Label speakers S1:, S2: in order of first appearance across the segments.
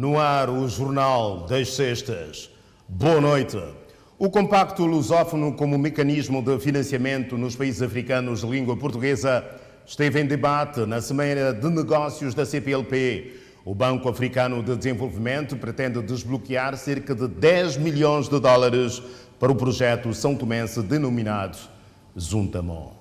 S1: No ar, o Jornal das Sextas. Boa noite. O Compacto Lusófono como mecanismo de financiamento nos países africanos de língua portuguesa esteve em debate na Semana de Negócios da CPLP. O Banco Africano de Desenvolvimento pretende desbloquear cerca de 10 milhões de dólares para o projeto são tomense denominado Zuntamon.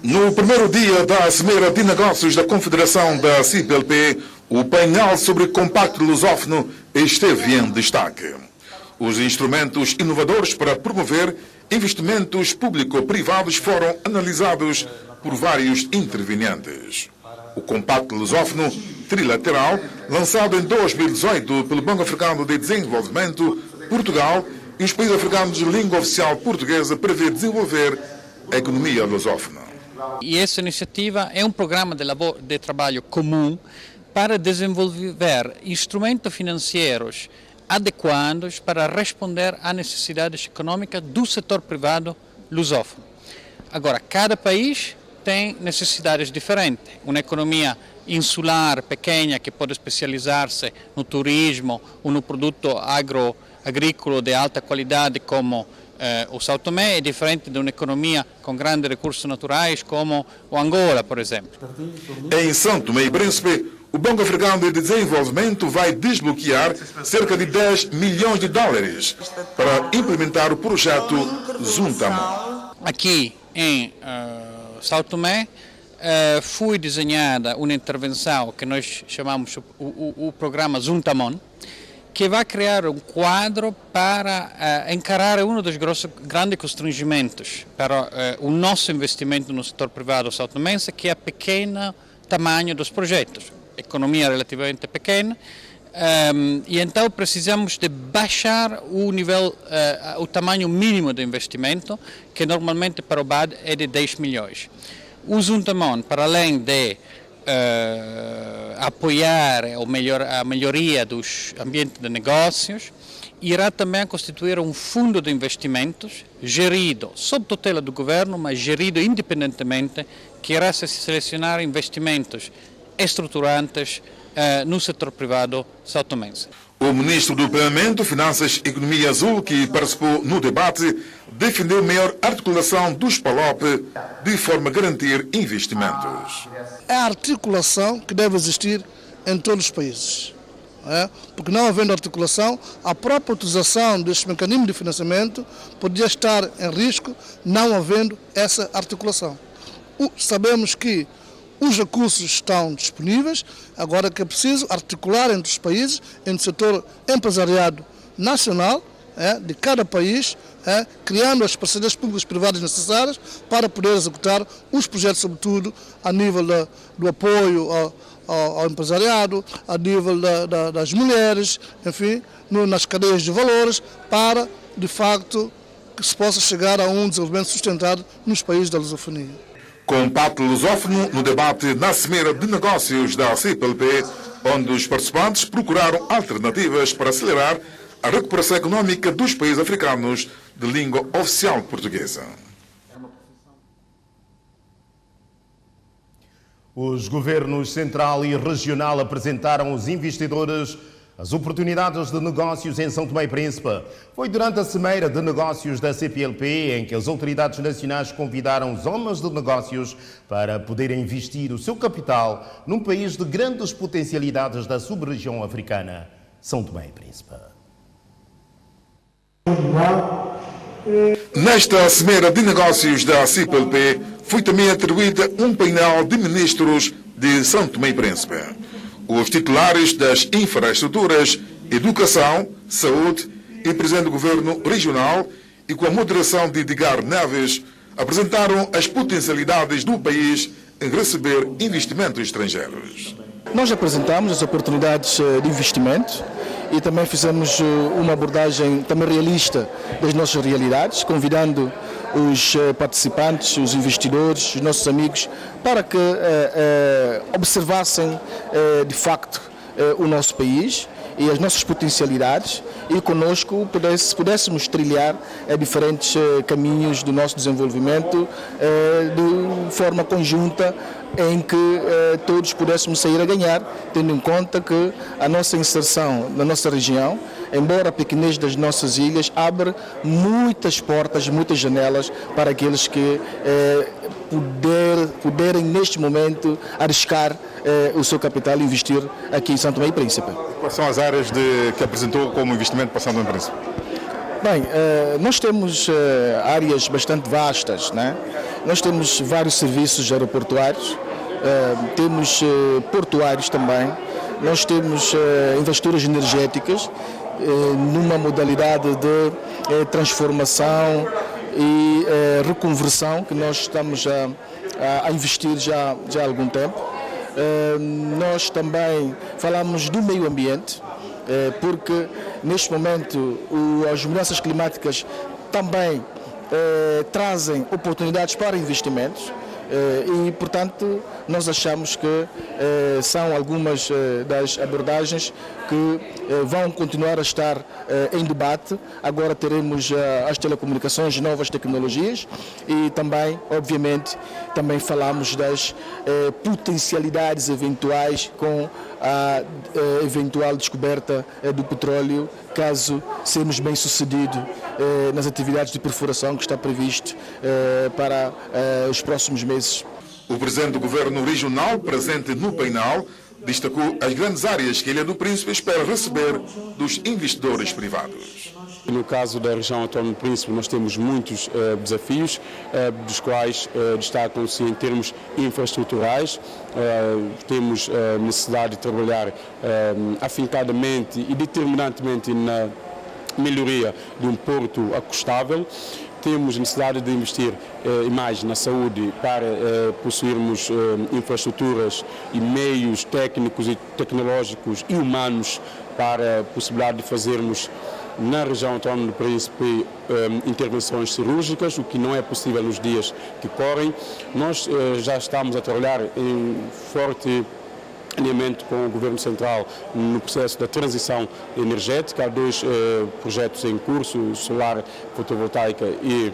S2: No primeiro dia da Cimeira de Negócios da Confederação da CPLP, o painel sobre Compacto Lusófono esteve em destaque. Os instrumentos inovadores para promover investimentos público-privados foram analisados por vários intervenientes. O Compacto Lusófono trilateral, lançado em 2018 pelo Banco Africano de Desenvolvimento, Portugal e os países africanos de língua oficial portuguesa, prevê desenvolver a economia lusófona.
S3: E essa iniciativa é um programa de trabalho comum para desenvolver instrumentos financeiros adequados para responder às necessidades econômicas do setor privado lusófono. Agora, cada país tem necessidades diferentes. Uma economia insular, pequena, que pode especializar-se no turismo ou no produto agrícola de alta qualidade, como o São Tomé, é diferente de uma economia com grandes recursos naturais, como o Angola, por exemplo.
S2: Em São Tomé e Príncipe, o Banco Africano de Desenvolvimento vai desbloquear cerca de 10 milhões de dólares para implementar o projeto Zuntamon.
S3: Aqui em São Tomé foi desenhada uma intervenção que nós chamamos o programa Zuntamon, que vai criar um quadro para encarar um dos grandes constrangimentos para o nosso investimento no setor privado são-tomense, que é o pequeno tamanho dos projetos. Economia relativamente pequena, e então precisamos de baixar o nível, o tamanho mínimo de investimento, que normalmente para o BAD é de 10 milhões. O Zuntamon, para além de apoiar a melhoria dos ambientes de negócios, irá também constituir um fundo de investimentos gerido sob tutela do governo, mas gerido independentemente, que irá selecionar investimentos estruturantes no setor privado são-tomense.
S2: O ministro do Planeamento, Finanças e Economia Azul, que participou no debate, defendeu maior articulação dos PALOP de forma a garantir investimentos.
S4: É a articulação que deve existir em todos os países. Porque não havendo articulação, a própria utilização deste mecanismo de financiamento poderia estar em risco, não havendo essa articulação. Sabemos que os recursos estão disponíveis, agora que é preciso articular entre os países, entre o setor empresariado nacional de cada país, criando as parcerias públicas e privadas necessárias para poder executar os projetos, sobretudo a nível do apoio ao empresariado, a nível das mulheres, enfim, nas cadeias de valores, para, de facto, que se possa chegar a um desenvolvimento sustentado nos países da lusofonia.
S2: Compacto Lusófono no debate na Cimeira de Negócios da CPLP, onde os participantes procuraram alternativas para acelerar a recuperação econômica dos países africanos de língua oficial portuguesa.
S1: Os governos central e regional apresentaram aos investidores as oportunidades de negócios em São Tomé e Príncipe. Foi durante a Cimeira de Negócios da CPLP em que as autoridades nacionais convidaram os homens de negócios para poderem investir o seu capital num país de grandes potencialidades da sub-região africana, São Tomé e Príncipe.
S2: Nesta Cimeira de Negócios da CPLP foi também atribuída um painel de ministros de São Tomé e Príncipe. Os titulares das infraestruturas, educação, saúde e presidente do governo regional, e com a moderação de Edgar Neves, apresentaram as potencialidades do país em receber investimentos estrangeiros.
S5: Nós apresentamos as oportunidades de investimento e também fizemos uma abordagem também realista das nossas realidades, convidando os participantes, os investidores, os nossos amigos, para que observassem de facto o nosso país e as nossas potencialidades e conosco pudéssemos trilhar diferentes caminhos do nosso desenvolvimento de forma conjunta, em que todos pudéssemos sair a ganhar, tendo em conta que a nossa inserção na nossa região, embora a pequenez das nossas ilhas, abre muitas portas, muitas janelas para aqueles que puderem neste momento arriscar o seu capital e investir aqui em São Tomé e Príncipe.
S2: Quais são as áreas que apresentou como investimento para São Tomé e Príncipe?
S5: Bem, nós temos áreas bastante vastas, né? Nós temos vários serviços aeroportuários, temos portuários também, nós temos infraestruturas energéticas, numa modalidade de transformação e reconversão que nós estamos a investir já há algum tempo. Nós também falamos do meio ambiente, porque neste momento as mudanças climáticas também trazem oportunidades para investimentos. E, portanto, nós achamos que são algumas das abordagens que vão continuar a estar em debate. Agora teremos as telecomunicações, novas tecnologias e também, obviamente, também falamos das potencialidades eventuais com a eventual descoberta do petróleo, caso sermos bem-sucedidos nas atividades de perfuração que está previsto para os próximos meses.
S2: O presidente do governo regional, presente no painel, destacou as grandes áreas que a Ilha do Príncipe espera receber dos investidores privados.
S6: No caso da região autónoma do Príncipe, nós temos muitos desafios, dos quais destacam-se em termos infraestruturais. Temos necessidade de trabalhar afincadamente e determinantemente na melhoria de um porto acostável. Temos necessidade de investir mais na saúde para possuirmos infraestruturas e meios técnicos e tecnológicos e humanos para a possibilidade de fazermos na região autónoma do Príncipe intervenções cirúrgicas, o que não é possível nos dias que correm. Nós já estamos a trabalhar em forte alinhamento com o Governo Central no processo da transição energética. Há dois projetos em curso, solar fotovoltaica e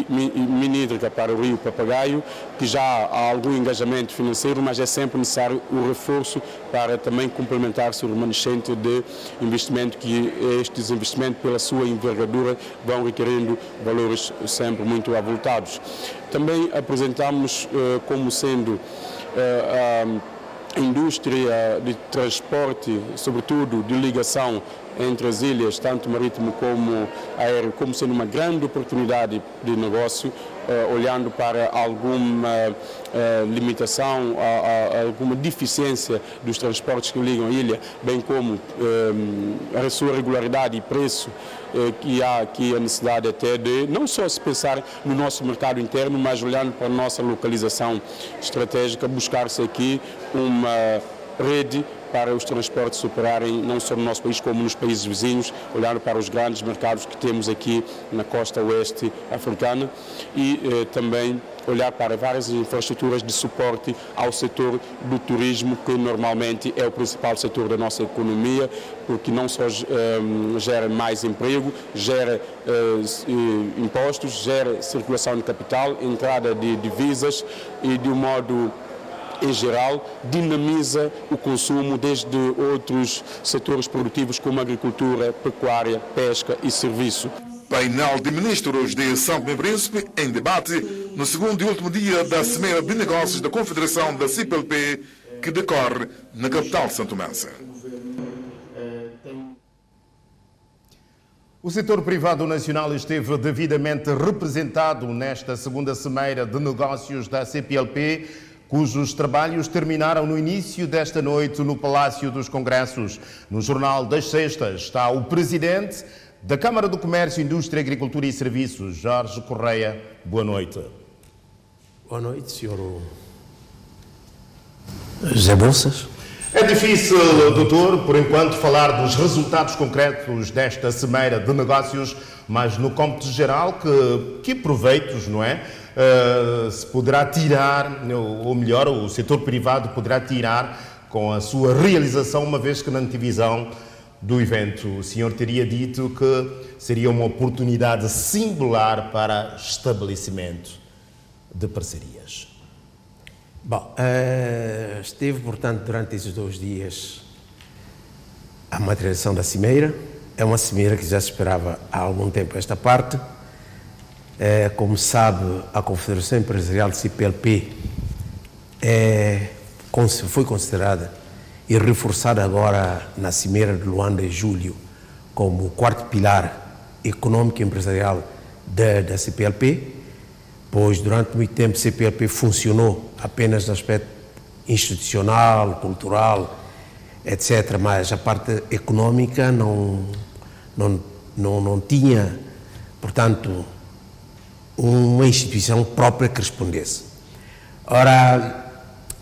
S6: mini hídrica para o Rio Papagaio, que já há algum engajamento financeiro, mas é sempre necessário o reforço para também complementar-se o remanescente de investimento, que estes investimentos, pela sua envergadura, vão requerendo valores sempre muito avultados. Também apresentamos como sendo a indústria de transporte, sobretudo de ligação entre as ilhas, tanto marítimo como aéreo, como sendo uma grande oportunidade de negócio, olhando para alguma limitação, alguma deficiência dos transportes que ligam a ilha, bem como a sua regularidade e preço, que há aqui a necessidade até de não só se pensar no nosso mercado interno, mas olhando para a nossa localização estratégica, buscar-se aqui uma rede para os transportes operarem não só no nosso país como nos países vizinhos, olhando para os grandes mercados que temos aqui na costa oeste africana e também olhar para várias infraestruturas de suporte ao setor do turismo, que normalmente é o principal setor da nossa economia, porque não só gera mais emprego, gera impostos, gera circulação de capital, entrada de divisas e, de um modo em geral, dinamiza o consumo desde outros setores produtivos como agricultura, pecuária, pesca e serviço.
S2: Painel de Ministros de São Tomé e Príncipe em debate no segundo e último dia da Cimeira de Negócios da Confederação da CIPLP, que decorre na capital santomense.
S1: O setor privado nacional esteve devidamente representado nesta segunda Cimeira de Negócios da CPLP, cujos trabalhos terminaram no início desta noite no Palácio dos Congressos. No Jornal das Sextas está o presidente da Câmara do Comércio, Indústria, Agricultura e Serviços, Jorge Correia. Boa noite.
S7: Boa noite, senhor José Bolsas.
S1: É difícil, doutor, por enquanto, falar dos resultados concretos desta Cimeira de Negócios, mas no cômputo geral, que proveitos, não é? Se poderá tirar, ou melhor, o setor privado poderá tirar com a sua realização, uma vez que na antevisão do evento o senhor teria dito que seria uma oportunidade singular para estabelecimento de parcerias.
S7: Bom, esteve, portanto, durante esses 2 dias a materialização da cimeira. É uma cimeira que já se esperava há algum tempo esta parte. Como sabe, a Confederação Empresarial de CPLP foi considerada e reforçada agora na cimeira de Luanda em julho como o 4º pilar econômico e empresarial da CPLP, pois durante muito tempo a CPLP funcionou apenas no aspecto institucional, cultural, etc., mas a parte econômica não tinha, portanto, uma instituição própria que respondesse. Ora,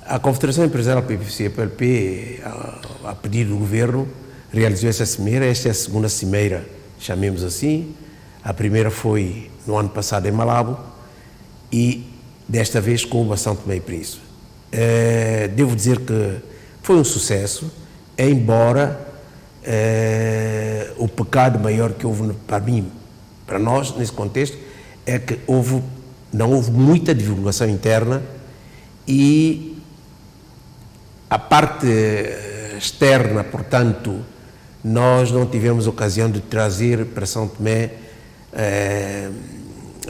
S7: a Confederação Empresarial CPLP, a pedido do Governo, realizou essa cimeira. Esta é a 2ª cimeira, chamemos assim. A primeira foi no ano passado em Malabo e desta vez com o São Tomé e Príncipe. Devo dizer que foi um sucesso, embora o pecado maior que houve para mim, para nós, nesse contexto, é que não houve muita divulgação interna e a parte externa, portanto, nós não tivemos ocasião de trazer para São Tomé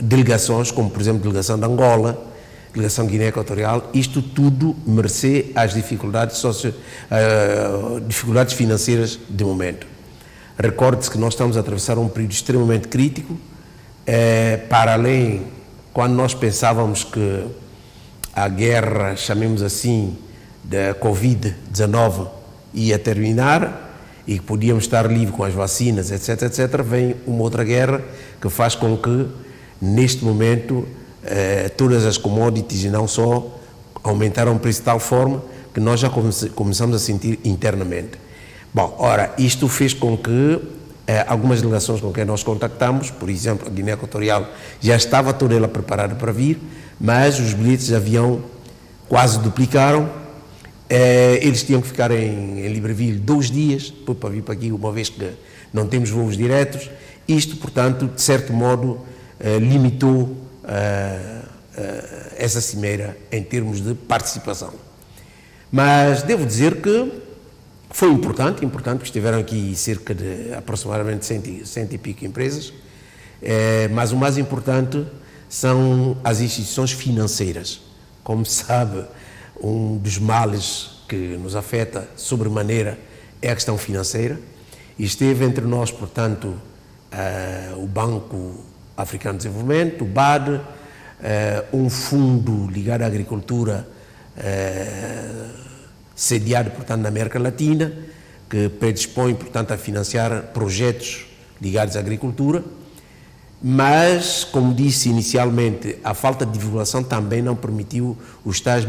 S7: delegações, como por exemplo a delegação de Angola, delegação Guiné Equatorial, isto tudo mercê às dificuldades financeiras de momento. Recorde-se que nós estamos a atravessar um período extremamente crítico, para além, quando nós pensávamos que a guerra, chamemos assim, da Covid-19 ia terminar e que podíamos estar livres com as vacinas, etc., etc., vem uma outra guerra que faz com que, neste momento, todas as commodities e não só aumentaram o preço de tal forma que nós já começamos a sentir internamente. Bom, ora, isto fez com que algumas delegações com quem nós contactamos, por exemplo, a Guiné Equatorial, já estava toda ela preparada para vir, mas os bilhetes de avião quase duplicaram. Eles tinham que ficar em Libreville 2 dias para vir para aqui, uma vez que não temos voos diretos. Isto, portanto, de certo modo, limitou essa cimeira em termos de participação. Mas devo dizer que foi importante, que estiveram aqui cerca de aproximadamente 100 e pico empresas, mas o mais importante são as instituições financeiras. Como se sabe, um dos males que nos afeta sobremaneira é a questão financeira, e esteve entre nós, portanto, o Banco Africano de Desenvolvimento, o BAD, um fundo ligado à agricultura, sediado, portanto, na América Latina, que predispõe, portanto, a financiar projetos ligados à agricultura, mas, como disse inicialmente, a falta de divulgação também não permitiu os tais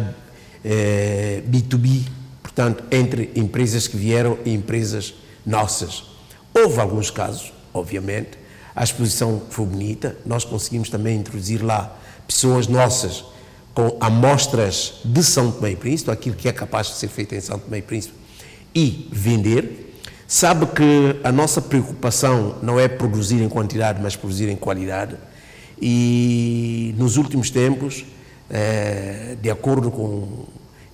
S7: B2B, portanto, entre empresas que vieram e empresas nossas. Houve alguns casos, obviamente, a exposição foi bonita, nós conseguimos também introduzir lá pessoas nossas com amostras de São Tomé e Príncipe, aquilo que é capaz de ser feito em São Tomé e Príncipe, e vender. Sabe que a nossa preocupação não é produzir em quantidade, mas produzir em qualidade. E nos últimos tempos, de acordo com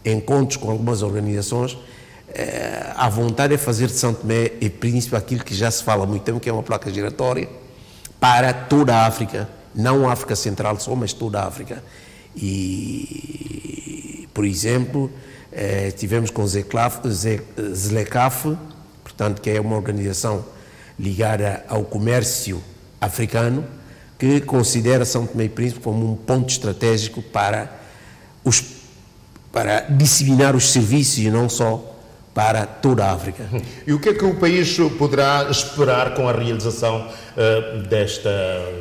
S7: encontros com algumas organizações, a vontade é fazer de São Tomé e Príncipe aquilo que já se fala há muito tempo, que é uma placa giratória para toda a África, não a África Central só, mas toda a África. E, por exemplo, tivemos com o ZLECAF, portanto, que é uma organização ligada ao comércio africano, que considera São Tomé e Príncipe como um ponto estratégico para disseminar os serviços e não só para toda a África.
S1: E o que é que o país poderá esperar com a realização desta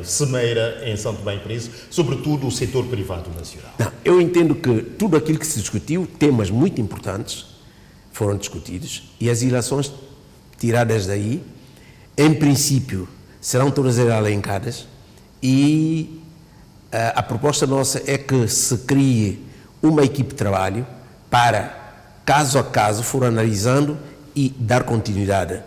S1: cimeira em São Tomé e Príncipe, sobretudo o setor privado nacional?
S7: Não, eu entendo que tudo aquilo que se discutiu, temas muito importantes foram discutidos, e as ilações tiradas daí, em princípio, serão todas elencadas, e a proposta nossa é que se crie uma equipe de trabalho para caso a caso, for analisando e dar continuidade,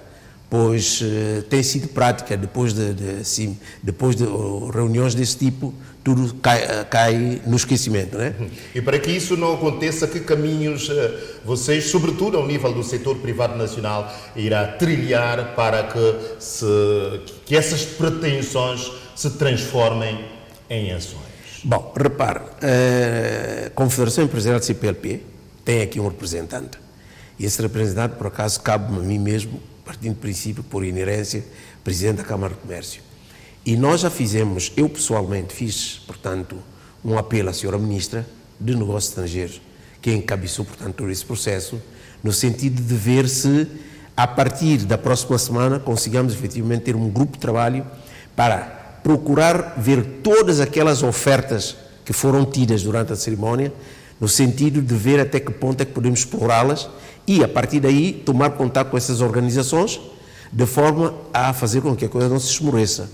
S7: pois tem sido prática, depois de reuniões desse tipo, tudo cai no esquecimento, né?
S1: E para que isso não aconteça, que caminhos vocês, sobretudo ao nível do setor privado nacional, irá trilhar para que essas pretensões se transformem em ações?
S7: Bom, repare, a Confederação Empresarial de CPLP tem aqui um representante. E esse representante, por acaso, cabe-me a mim mesmo, partindo do princípio, por inerência, Presidente da Câmara de Comércio. E nós já fizemos, eu pessoalmente fiz, portanto, um apelo à senhora Ministra de Negócios Estrangeiros, que encabeçou, portanto, todo esse processo, no sentido de ver se, a partir da próxima semana, consigamos efetivamente ter um grupo de trabalho para procurar ver todas aquelas ofertas que foram tidas durante a cerimónia, no sentido de ver até que ponto é que podemos explorá-las e, a partir daí, tomar contato com essas organizações, de forma a fazer com que a coisa não se esmoreça.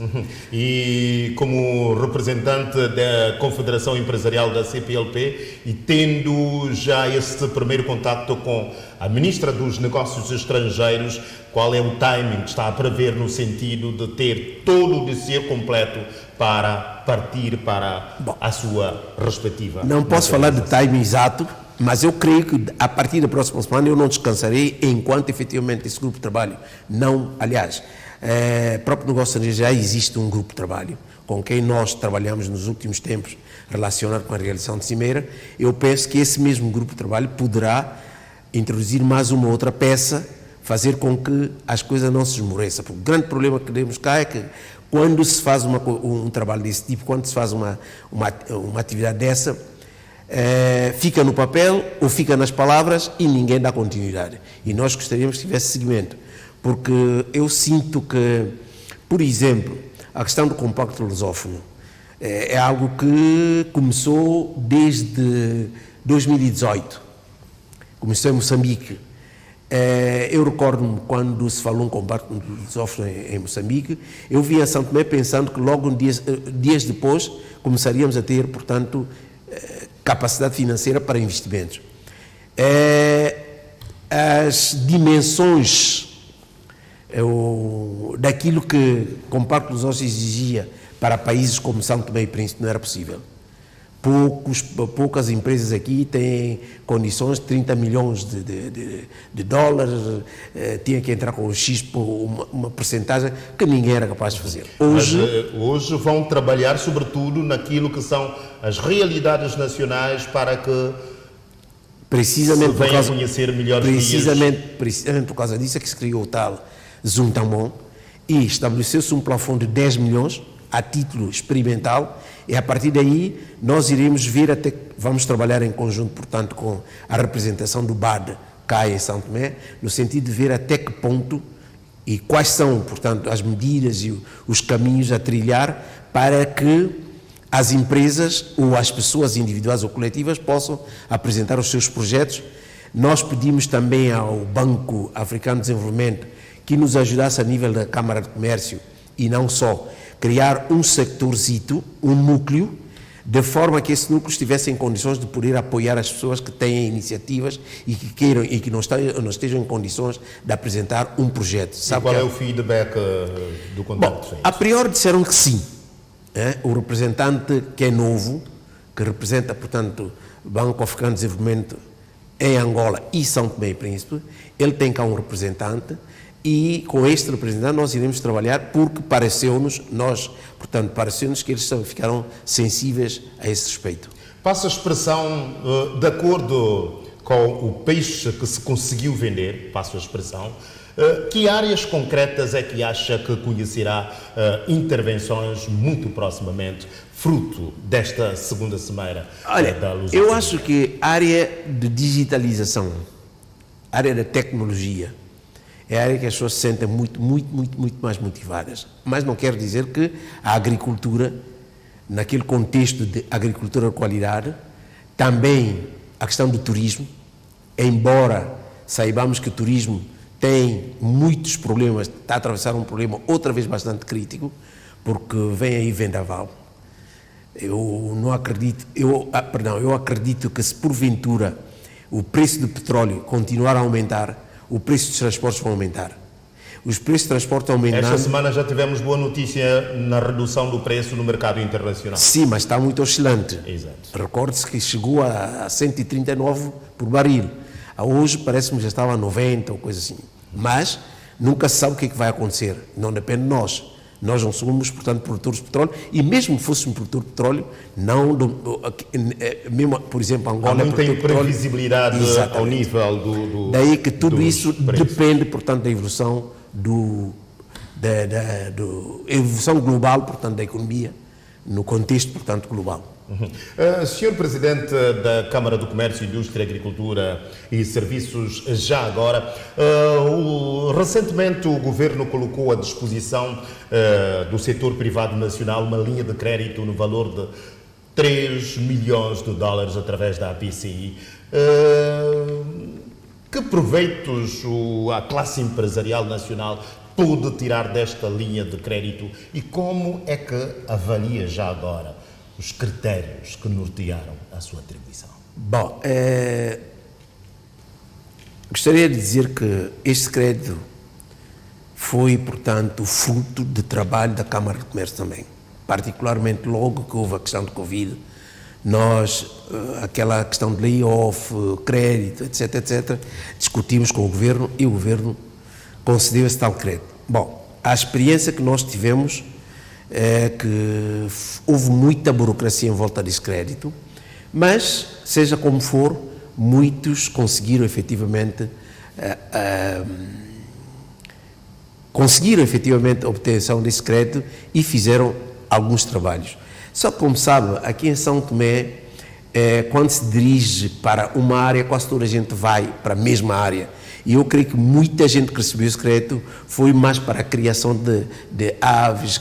S1: E como representante da Confederação Empresarial da CPLP e tendo já este primeiro contacto com a Ministra dos Negócios Estrangeiros, qual é o timing que está a prever no sentido de ter todo o dossiê completo para partir para a sua respectiva?
S7: Não posso falar de timing exato, mas eu creio que a partir da próxima semana eu não descansarei enquanto efetivamente esse grupo de trabalho não, aliás, próprio negócio estrangeiro já existe um grupo de trabalho com quem nós trabalhamos nos últimos tempos relacionado com a realização de cimeira. Eu penso que esse mesmo grupo de trabalho poderá introduzir mais uma outra peça, fazer com que as coisas não se esmoreçam, porque o grande problema que temos cá é que quando se faz um trabalho desse tipo, quando se faz uma atividade dessa, fica no papel ou fica nas palavras e ninguém dá continuidade. E nós gostaríamos que tivesse seguimento, porque eu sinto que, por exemplo, a questão do compacto lusófono é algo que começou desde 2018, começou em Moçambique. Eu recordo-me quando se falou um compacto lusófono em Moçambique, eu vim a São Tomé pensando que logo dias depois começaríamos a ter, portanto, capacidade financeira para investimentos. As dimensões daquilo que o compacto lusófono exigia para países como São Tomé e Príncipe não era possível. Poucas empresas aqui têm condições de 30 milhões de dólares, tinha que entrar com X por uma percentagem que ninguém era capaz de fazer.
S1: Hoje vão trabalhar sobretudo naquilo que são as realidades nacionais para que
S7: precisamente
S1: se venham a conhecer melhor
S7: precisamente por causa disso é que se criou o tal Zuntamon e estabeleceu-se um plafond de 10 milhões a título experimental, e a partir daí nós iremos ver até, vamos trabalhar em conjunto, portanto, com a representação do BAD cá em São Tomé, no sentido de ver até que ponto e quais são, portanto, as medidas e os caminhos a trilhar para que as empresas ou as pessoas individuais ou coletivas possam apresentar os seus projetos. Nós pedimos também ao Banco Africano de Desenvolvimento que nos ajudasse a nível da Câmara de Comércio e não só, criar um sectorzito, um núcleo, de forma que esse núcleo estivesse em condições de poder apoiar as pessoas que têm iniciativas e que queiram e que não estejam em condições de apresentar um projeto.
S1: Sabe qual é o feedback do contacto?
S7: Bom, a priori disseram que sim. O representante que é novo, que representa, portanto, o Banco Africano de Desenvolvimento em Angola e São Tomé e Príncipe, ele tem cá um representante. E com este representante nós iremos trabalhar porque pareceu-nos que eles ficaram sensíveis a esse respeito.
S1: Passa a expressão, de acordo com o peixe que se conseguiu vender, passo a expressão, que áreas concretas é que acha que conhecerá intervenções muito proximamente, fruto desta segunda cimeira da Luz?
S7: Eu acho que a área de digitalização, a área da tecnologia, é a área que as pessoas se sentem muito mais motivadas. Mas não quer dizer que a agricultura, naquele contexto de agricultura de qualidade, também a questão do turismo, embora saibamos que o turismo tem muitos problemas, está a atravessar um problema outra vez bastante crítico, porque vem aí vendaval. Eu acredito que se porventura o preço do petróleo continuar a aumentar, o preço dos transportes vai aumentar. Os preços de transporte aumentando...
S1: Esta semana já tivemos boa notícia na redução do preço no mercado internacional.
S7: Sim, mas está muito oscilante.
S1: Exato.
S7: Recorde-se que chegou a 139 por barril. Hoje parece-me que já estava a 90 ou coisa assim. Mas nunca se sabe o que é que vai acontecer. Não depende de nós. Nós não somos, portanto, produtores de petróleo. E mesmo que fôssemos produtor de petróleo, não, mesmo, por exemplo, Angola...
S1: Não tem previsibilidade ao nível do...
S7: Daí que tudo isso depende, portanto, da evolução da evolução global, portanto, da economia, no contexto, portanto, global.
S1: Senhor Presidente da Câmara do Comércio, Indústria, Agricultura e Serviços, já agora, recentemente o Governo colocou à disposição do setor privado nacional uma linha de crédito no valor de 3 milhões de dólares através da APCI. Que proveitos a classe empresarial nacional pôde tirar desta linha de crédito e como é que avalia já agora os critérios que nortearam a sua atribuição?
S7: Bom, gostaria de dizer que este crédito foi, portanto, fruto de trabalho da Câmara de Comércio também. Particularmente logo que houve a questão de Covid, nós, aquela questão de layoff, crédito, etc., discutimos com o Governo e o Governo concedeu esse tal crédito. Bom, a experiência que nós tivemos é que houve muita burocracia em volta desse crédito, mas, seja como for, muitos conseguiram efetivamente a obtenção desse crédito e fizeram alguns trabalhos. Só que, como sabe, aqui em São Tomé, quando se dirige para uma área, quase toda a gente vai para a mesma área. E eu creio que muita gente que recebeu esse crédito foi mais para a criação de aves,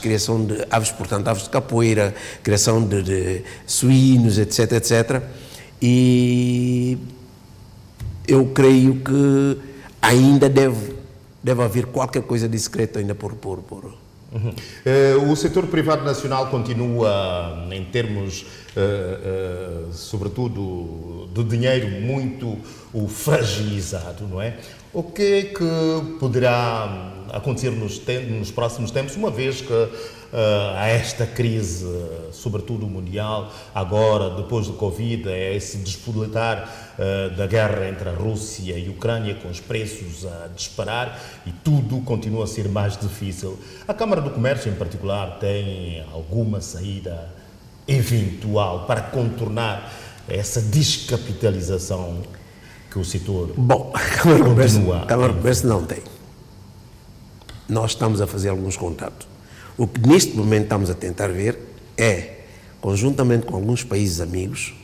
S7: portanto, aves de capoeira, criação de suínos, etc., etc. E eu creio que ainda deve haver qualquer coisa desse crédito ainda por.
S1: O setor privado nacional continua, em termos, sobretudo, de dinheiro, muito fragilizado, não é? O que é que poderá acontecer nos próximos tempos, uma vez que há esta crise, sobretudo mundial, agora, depois do Covid, é esse despoletar da guerra entre a Rússia e a Ucrânia, com os preços a disparar e tudo continua a ser mais difícil. A Câmara do Comércio, em particular, tem alguma saída eventual para contornar essa descapitalização que o setor continua?
S7: A Câmara do Comércio não tem. Nós estamos a fazer alguns contatos. O que neste momento estamos a tentar ver é, conjuntamente com alguns países amigos,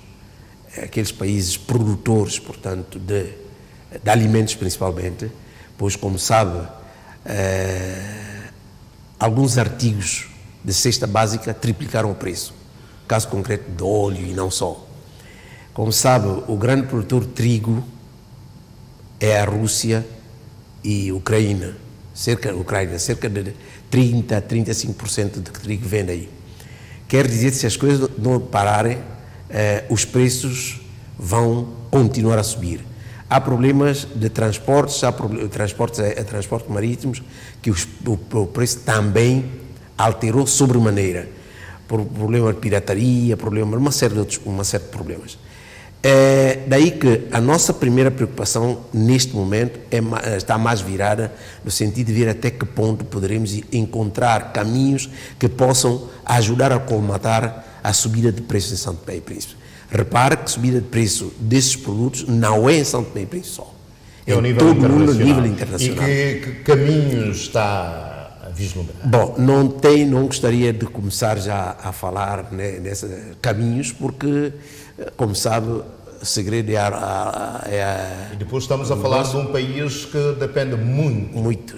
S7: aqueles países produtores, portanto, de alimentos principalmente, pois, como sabe, alguns artigos de cesta básica triplicaram o preço. Caso concreto de óleo e não só. Como sabe, o grande produtor de trigo é a Rússia e a Ucrânia. Cerca de 30% a 35% de trigo vem daí. Quer dizer que se as coisas não pararem, os preços vão continuar a subir. Há problemas de transportes, transportes marítimos, que o preço também alterou sobremaneira. Por problema de pirataria, uma série de problemas. É daí que a nossa primeira preocupação neste momento está mais virada no sentido de ver até que ponto poderemos encontrar caminhos que possam ajudar a colmatar a subida de preços em São Tomé e Príncipe. Repare que a subida de preço desses produtos não é em São Tomé e Príncipe só.
S1: É ao nível internacional. E que caminhos está a vislumbrar? Bom,
S7: não gostaria de começar já a falar nesses caminhos, porque, como sabe, o segredo
S1: E depois estamos a falar de um país que depende muito.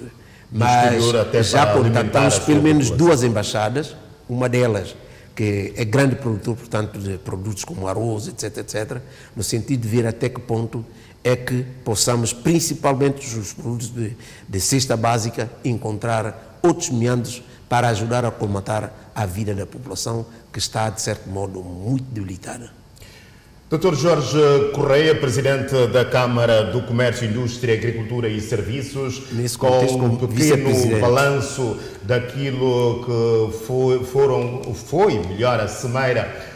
S7: Mas já contatamos pelo menos duas embaixadas, uma delas que é grande produtor, portanto, de produtos como arroz, etc., no sentido de ver até que ponto é que possamos, principalmente os produtos de cesta básica, encontrar outros meandros para ajudar a colmatar a vida da população, que está, de certo modo, muito debilitada.
S1: Dr. Jorge Correia, Presidente da Câmara do Comércio, Indústria, Agricultura e Serviços,
S7: nesse
S1: com
S7: contexto,
S1: um pequeno balanço daquilo que foi a cimeira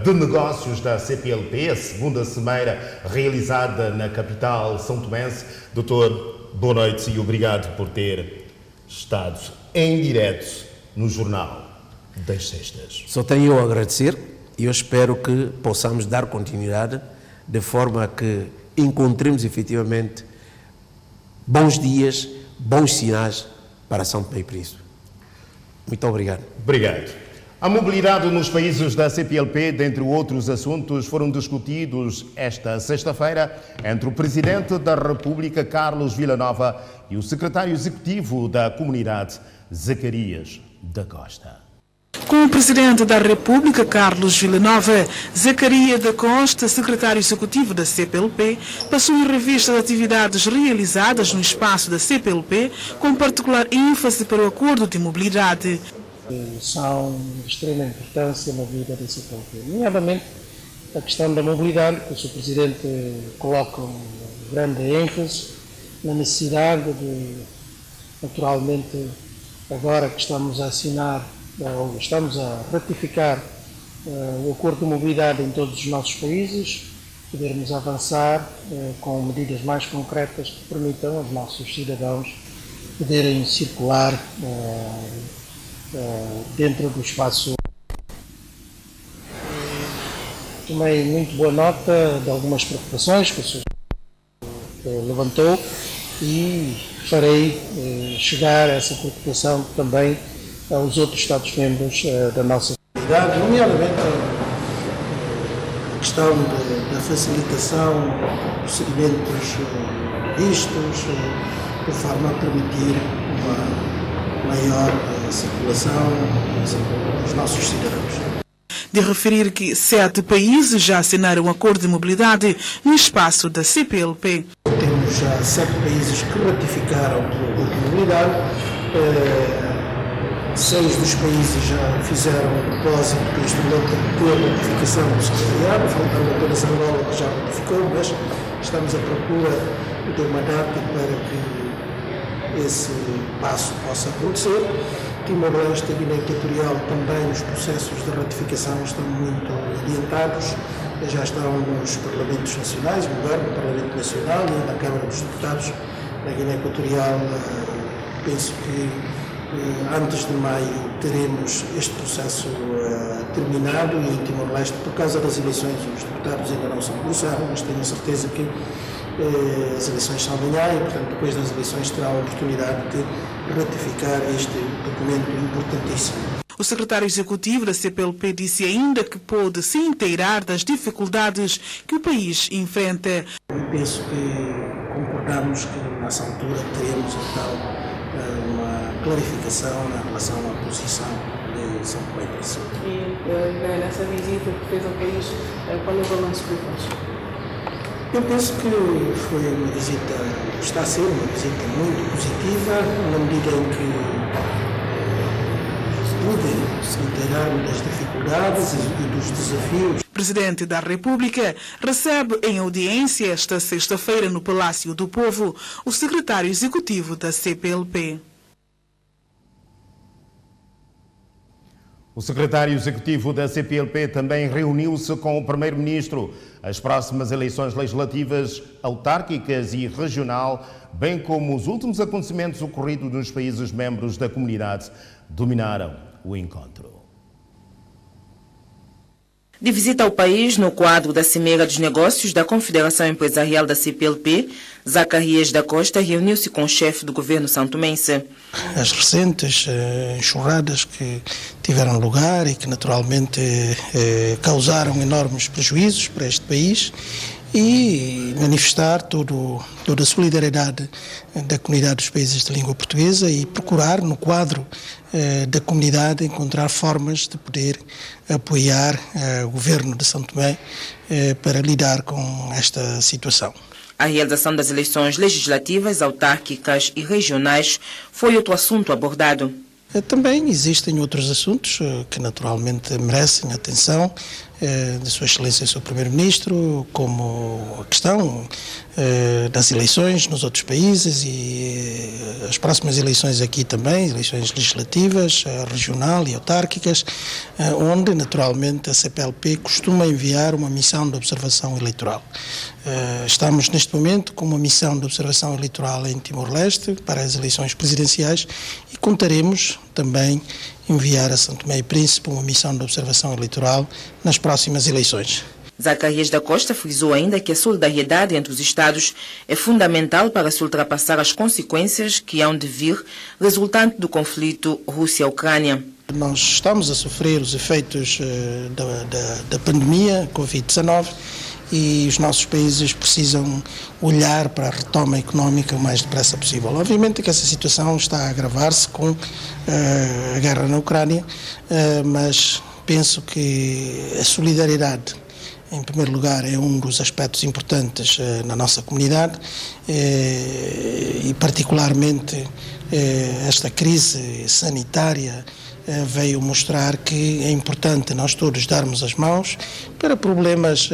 S1: de negócios da CPLP, a segunda cimeira realizada na capital são tomense. Doutor, boa noite e obrigado por ter estado em direto no Jornal das Sextas.
S7: Só tenho a agradecer e eu espero que possamos dar continuidade de forma que encontremos efetivamente bons dias, bons sinais para São Tomé e Príncipe. Muito obrigado.
S1: Obrigado. A mobilidade nos países da CPLP, dentre outros assuntos, foram discutidos esta sexta-feira entre o Presidente da República, Carlos Villanova, e o Secretário Executivo da Comunidade, Zacarias da Costa.
S8: Com o Presidente da República, Carlos Villanova, Zacarias da Costa, Secretário Executivo da CPLP, passou em revista as atividades realizadas no espaço da CPLP, com particular ênfase para o acordo de mobilidade.
S9: São de extrema importância na vida da CPLP, nomeadamente a questão da mobilidade, que o Sr. Presidente coloca um grande ênfase na necessidade de, naturalmente, agora que estamos a assinar, ou estamos a ratificar o acordo de mobilidade em todos os nossos países, podermos avançar com medidas mais concretas que permitam aos nossos cidadãos poderem circular dentro do espaço. Tomei muito boa nota de algumas preocupações que o senhor levantou e farei chegar essa preocupação também aos outros Estados-membros da nossa comunidade, nomeadamente a questão da facilitação dos procedimentos de vistos, de forma a permitir uma maior circulação dos nossos cidadãos.
S8: De referir que 7 países já assinaram um acordo de mobilidade no espaço da CPLP.
S9: Temos já 7 países que ratificaram o acordo de mobilidade. 6 dos países já fizeram o propósito do instrumento de ratificação do secretariado, faltando apenas Angola, que já ratificou, mas estamos à procura de uma data para que esse passo possa acontecer. Timor-Leste e Guiné Equatorial também os processos de ratificação estão muito adiantados, já estão nos parlamentos nacionais, no Parlamento Nacional e na Câmara dos Deputados. Na Guiné Equatorial, penso que antes de maio teremos este processo terminado, e em Timor-Leste, por causa das eleições, os deputados ainda não se regressaram, mas tenho certeza que as eleições são amanhã e, portanto, depois das eleições terá a oportunidade de ratificar este documento importantíssimo.
S8: O secretário executivo da CPLP disse ainda que pôde se inteirar das dificuldades que o país enfrenta.
S9: Eu penso que concordamos que nessa altura teremos então uma clarificação na relação à posição de São Tomé e Príncipe.
S10: E nessa visita que fez ao país, qual é o balanço que faz?
S9: Eu penso que foi uma visita, está a ser uma visita muito positiva, na medida em que pude se inteirar das dificuldades e dos desafios.
S8: O Presidente da República recebe em audiência esta sexta-feira no Palácio do Povo o secretário executivo da CPLP.
S1: O secretário executivo da CPLP também reuniu-se com o primeiro-ministro. As próximas eleições legislativas, autárquicas e regional, bem como os últimos acontecimentos ocorridos nos países membros da comunidade, dominaram o encontro.
S11: De visita ao país no quadro da Cimeira dos Negócios da Confederação Empresarial da CPLP, Zacarias da Costa reuniu-se com o chefe do governo santomense.
S9: As recentes enxurradas que tiveram lugar e que naturalmente causaram enormes prejuízos para este país, e manifestar toda a solidariedade da comunidade dos países de língua portuguesa e procurar, no quadro da comunidade, encontrar formas de poder apoiar o governo de São Tomé para lidar com esta situação.
S11: A realização das eleições legislativas, autárquicas e regionais foi outro assunto abordado.
S9: Também existem outros assuntos que naturalmente merecem atenção, de Sua Excelência, o Sr. Primeiro-Ministro, como a questão das eleições nos outros países e as próximas eleições aqui também, eleições legislativas, regional e autárquicas, onde naturalmente a CPLP costuma enviar uma missão de observação eleitoral. Estamos neste momento com uma missão de observação eleitoral em Timor-Leste para as eleições presidenciais e contaremos também enviar a São Tomé e Príncipe uma missão de observação eleitoral nas próximas eleições.
S11: Zacarias da Costa frisou ainda que a solidariedade entre os Estados é fundamental para se ultrapassar as consequências que hão de vir resultante do conflito Rússia-Ucrânia.
S9: Nós estamos a sofrer os efeitos da pandemia Covid-19 e os nossos países precisam olhar para a retoma económica o mais depressa possível. Obviamente que essa situação está a agravar-se com a guerra na Ucrânia, mas penso que a solidariedade, em primeiro lugar, é um dos aspectos importantes na nossa comunidade e particularmente esta crise sanitária veio mostrar que é importante nós todos darmos as mãos para problemas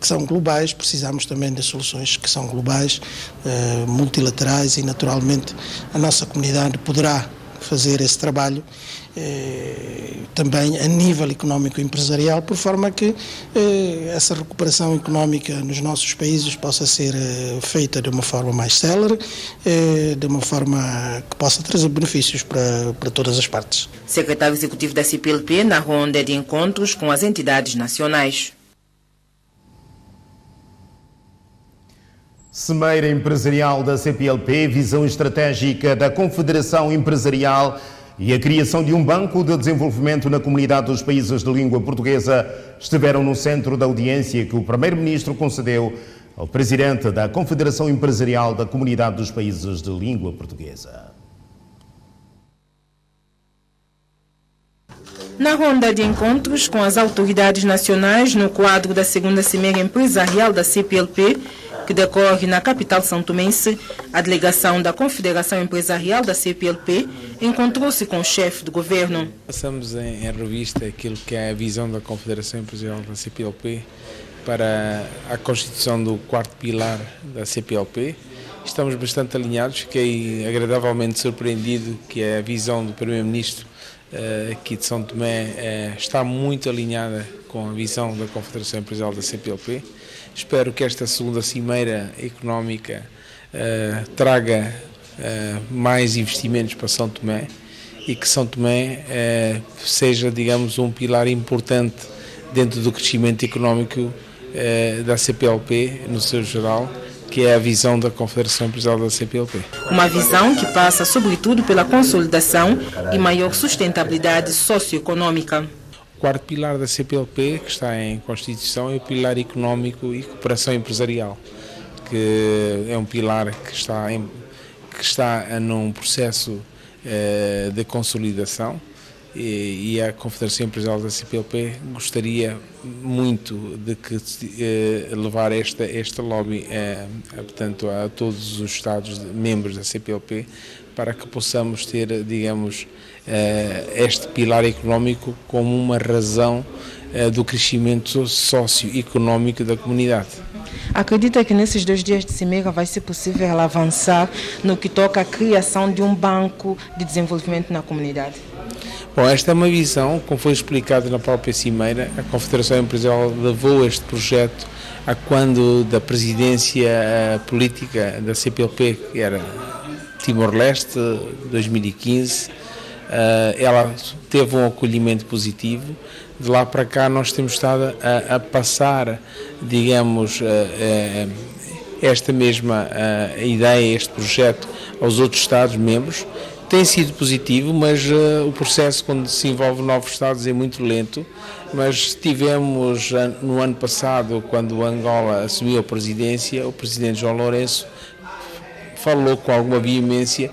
S9: que são globais. Precisamos também de soluções que são globais, multilaterais, e naturalmente a nossa comunidade poderá fazer esse trabalho também a nível económico e empresarial, por forma que essa recuperação económica nos nossos países possa ser feita de uma forma mais célere, de uma forma que possa trazer benefícios para todas as partes.
S11: Secretário Executivo da CPLP na ronda de encontros com as entidades nacionais.
S1: Cimeira Empresarial da CPLP, visão estratégica da Confederação Empresarial e a criação de um banco de desenvolvimento na comunidade dos países de língua portuguesa estiveram no centro da audiência que o Primeiro-Ministro concedeu ao Presidente da Confederação Empresarial da Comunidade dos Países de Língua Portuguesa.
S11: Na ronda de encontros com as autoridades nacionais no quadro da segunda Cimeira Empresarial da CPLP, que decorre na capital santomense, a delegação da Confederação Empresarial da CPLP encontrou-se com o chefe do governo.
S12: Passamos em revista aquilo que é a visão da Confederação Empresarial da CPLP para a constituição do quarto pilar da CPLP. Estamos bastante alinhados, fiquei agradavelmente surpreendido que a visão do Primeiro-Ministro aqui de São Tomé está muito alinhada com a visão da Confederação Empresarial da CPLP. Espero que esta segunda cimeira económica traga mais investimentos para São Tomé e que São Tomé seja, digamos, um pilar importante dentro do crescimento económico da CPLP, no seu geral, que é a visão da Confederação Empresarial da CPLP.
S11: Uma visão que passa, sobretudo, pela consolidação e maior sustentabilidade socioeconômica.
S12: O quarto pilar da CPLP, que está em Constituição, é o pilar económico e cooperação empresarial, que é um pilar que está num processo de consolidação e a Confederação Empresarial da CPLP gostaria muito de que levar este lobby portanto, a todos os Estados membros da CPLP para que possamos ter, digamos, este pilar económico como uma razão do crescimento socioeconómico da comunidade.
S11: Acredita que nesses 2 dias de cimeira vai ser possível avançar no que toca à criação de um banco de desenvolvimento na comunidade?
S12: Bom, esta é uma visão, como foi explicado na própria cimeira. A Confederação Empresarial levou este projeto a quando da presidência política da CPLP, que era Timor-Leste, 2015, ela teve um acolhimento positivo. De lá para cá nós temos estado a passar, digamos, esta mesma ideia, este projeto aos outros Estados-membros. Tem sido positivo, mas o processo, quando se envolve novos Estados, é muito lento. Mas tivemos, no ano passado, quando Angola assumiu a presidência, o presidente João Lourenço falou com alguma veemência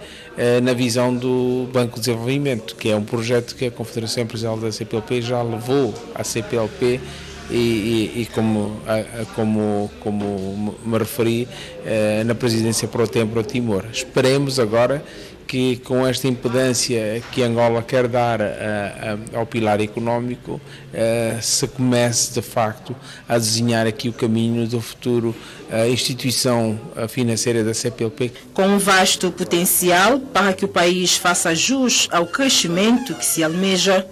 S12: na visão do Banco de Desenvolvimento, que é um projeto que a Confederação Empresarial da CPLP já levou à CPLP e como me referi na presidência pro tempore do Timor. Esperemos agora que com esta impedância que Angola quer dar ao pilar económico, se comece de facto a desenhar aqui o caminho do futuro instituição financeira da CPLP.
S11: Com um vasto potencial para que o país faça jus ao crescimento que se almeja.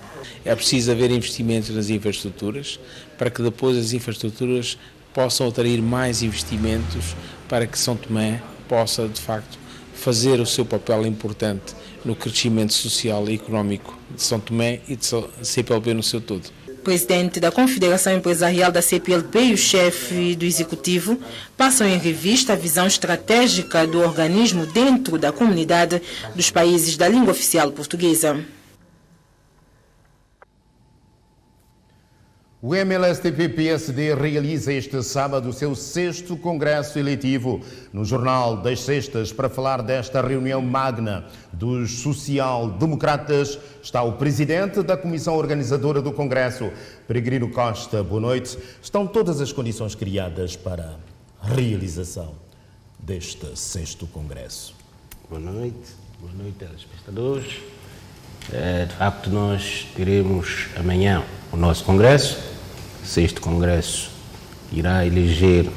S12: É preciso haver investimento nas infraestruturas, para que depois as infraestruturas possam atrair mais investimentos, para que São Tomé possa, de facto, fazer o seu papel importante no crescimento social e económico de São Tomé e de CPLP no seu todo.
S11: O presidente da Confederação Empresarial da CPLP e o chefe do Executivo passam em revista a visão estratégica do organismo dentro da comunidade dos países da língua oficial portuguesa.
S1: O MLSTP-PSD realiza este sábado o seu 6º Congresso Eletivo. No Jornal das Sextas, para falar desta reunião magna dos social-democratas, está o presidente da Comissão Organizadora do Congresso, Peregrino Costa. Boa noite. Estão todas as condições criadas para a realização deste 6º Congresso?
S13: Boa noite telespectadores. De facto, nós teremos amanhã o nosso Congresso. O 6º Congresso irá eleger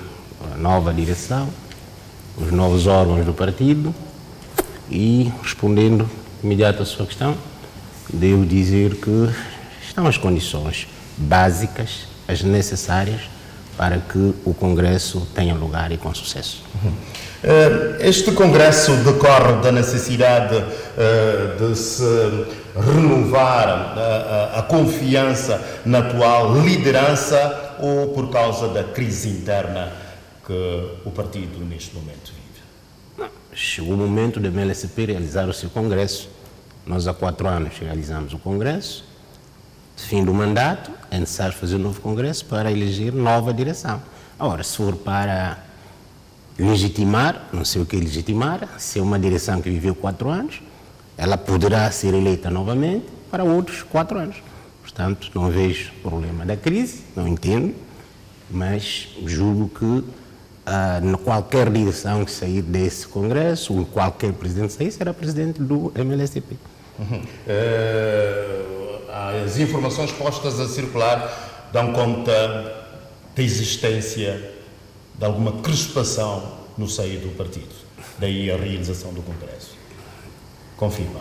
S13: a nova direção, os novos órgãos do partido e, respondendo imediato à sua questão, devo dizer que estão as condições básicas, as necessárias para que o Congresso tenha lugar e com sucesso.
S1: Este Congresso decorre da necessidade de se renovar a confiança na atual liderança ou por causa da crise interna que o partido neste momento vive?
S13: Chegou o momento do MLSP realizar o seu Congresso. Nós há 4 anos realizamos o Congresso. Fim do mandato, é necessário fazer um novo Congresso para eleger nova direção. Agora, se for para legitimar, não sei o que é legitimar, se é uma direção que viveu 4 anos, ela poderá ser eleita novamente para outros 4 anos. Portanto, não vejo problema da crise, não entendo, mas julgo que qualquer direção que sair desse Congresso, ou qualquer presidente sair, será presidente do MLSTP.
S1: As informações postas a circular dão conta da existência de alguma crispação no seio do partido. Daí a realização do Congresso. Confirma?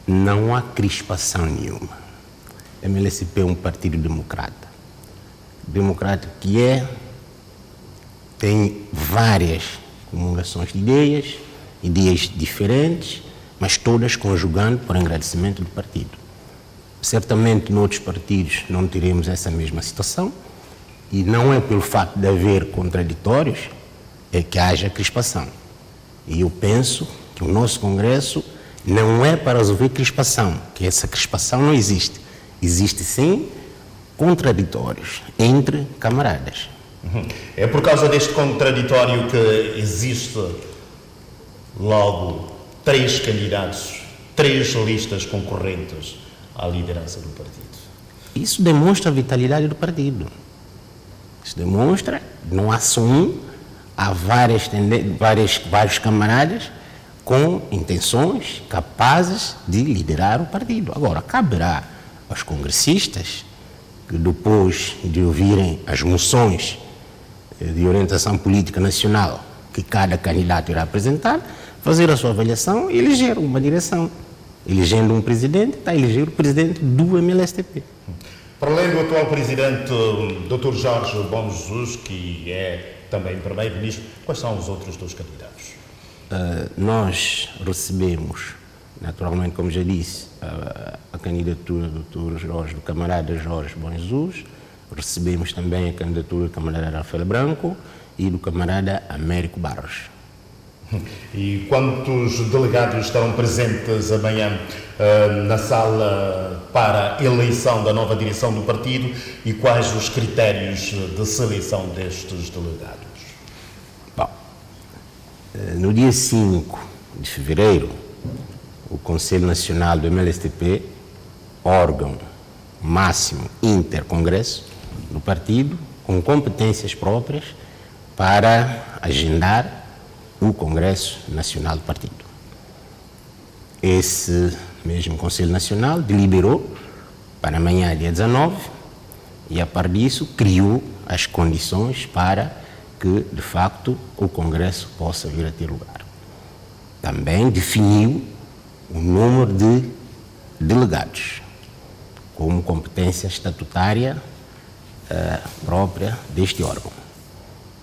S13: Não há crispação nenhuma. A MLSP é um partido democrata. Democrata que tem várias comungações de ideias diferentes, mas todas conjugando por agradecimento do partido. Certamente, noutros partidos não teremos essa mesma situação, e não é pelo fato de haver contraditórios que haja crispação. E eu penso que o nosso Congresso não é para resolver crispação, que essa crispação não existe. Existe, sim, contraditórios entre camaradas.
S1: É por causa deste contraditório que existe logo 3 candidatos, 3 listas concorrentes à liderança do partido.
S13: Isso demonstra a vitalidade do partido. Isso demonstra, não há só um, há vários camaradas com intenções capazes de liderar o partido. Agora, caberá aos congressistas que, depois de ouvirem as moções de orientação política nacional que cada candidato irá apresentar, fazer a sua avaliação e eleger uma direção. Elegendo um presidente, está a eleger o presidente do MLSTP.
S1: Para além do atual presidente, Dr. Jorge Bom Jesus, que é também primeiro-ministro, quais são os outros 2 candidatos?
S13: Nós recebemos, naturalmente, como já disse, a candidatura do camarada Jorge Bom Jesus, recebemos também a candidatura do camarada Rafael Branco e do camarada Américo Barros.
S1: E quantos delegados estarão presentes amanhã na sala para a eleição da nova direção do partido e quais os critérios de seleção destes delegados?
S13: Bom, no dia 5 de fevereiro, o Conselho Nacional do MLSTP, órgão máximo intercongresso, do partido, com competências próprias, para agendar o Congresso Nacional do Partido. Esse mesmo Conselho Nacional deliberou para amanhã, dia 19, e a par disso criou as condições para que, de facto, o Congresso possa vir a ter lugar. Também definiu o número de delegados como competência estatutária própria deste órgão.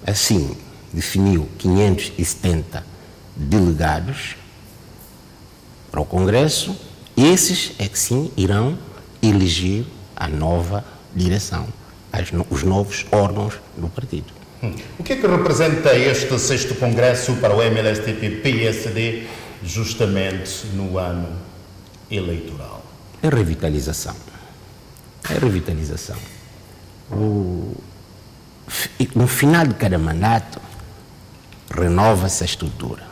S13: Assim, definiu 570 delegados para o Congresso. Esses é que sim irão eleger a nova direção, os novos órgãos do partido.
S1: O que é que representa este 6º Congresso para o MLSTP-PSD justamente no ano eleitoral?
S13: É revitalização. É revitalização. No final de cada mandato, renova-se a estrutura.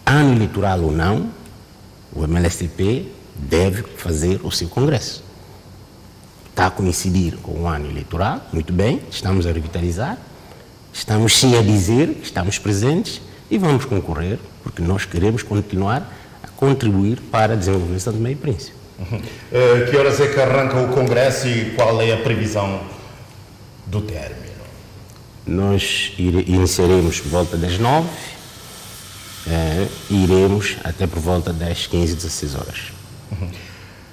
S13: Ano eleitoral ou não, o MLSTP deve fazer o seu congresso. Está a coincidir com o ano eleitoral, muito bem, estamos a revitalizar, estamos sim a dizer que estamos presentes e vamos concorrer, porque nós queremos continuar a contribuir para o desenvolvimento de Santo Tomé e Príncipe.
S1: Que horas é que arranca o congresso e qual é a previsão do término?
S13: Nós iniciaremos por volta das 9 e iremos até por volta das 15, 16 horas.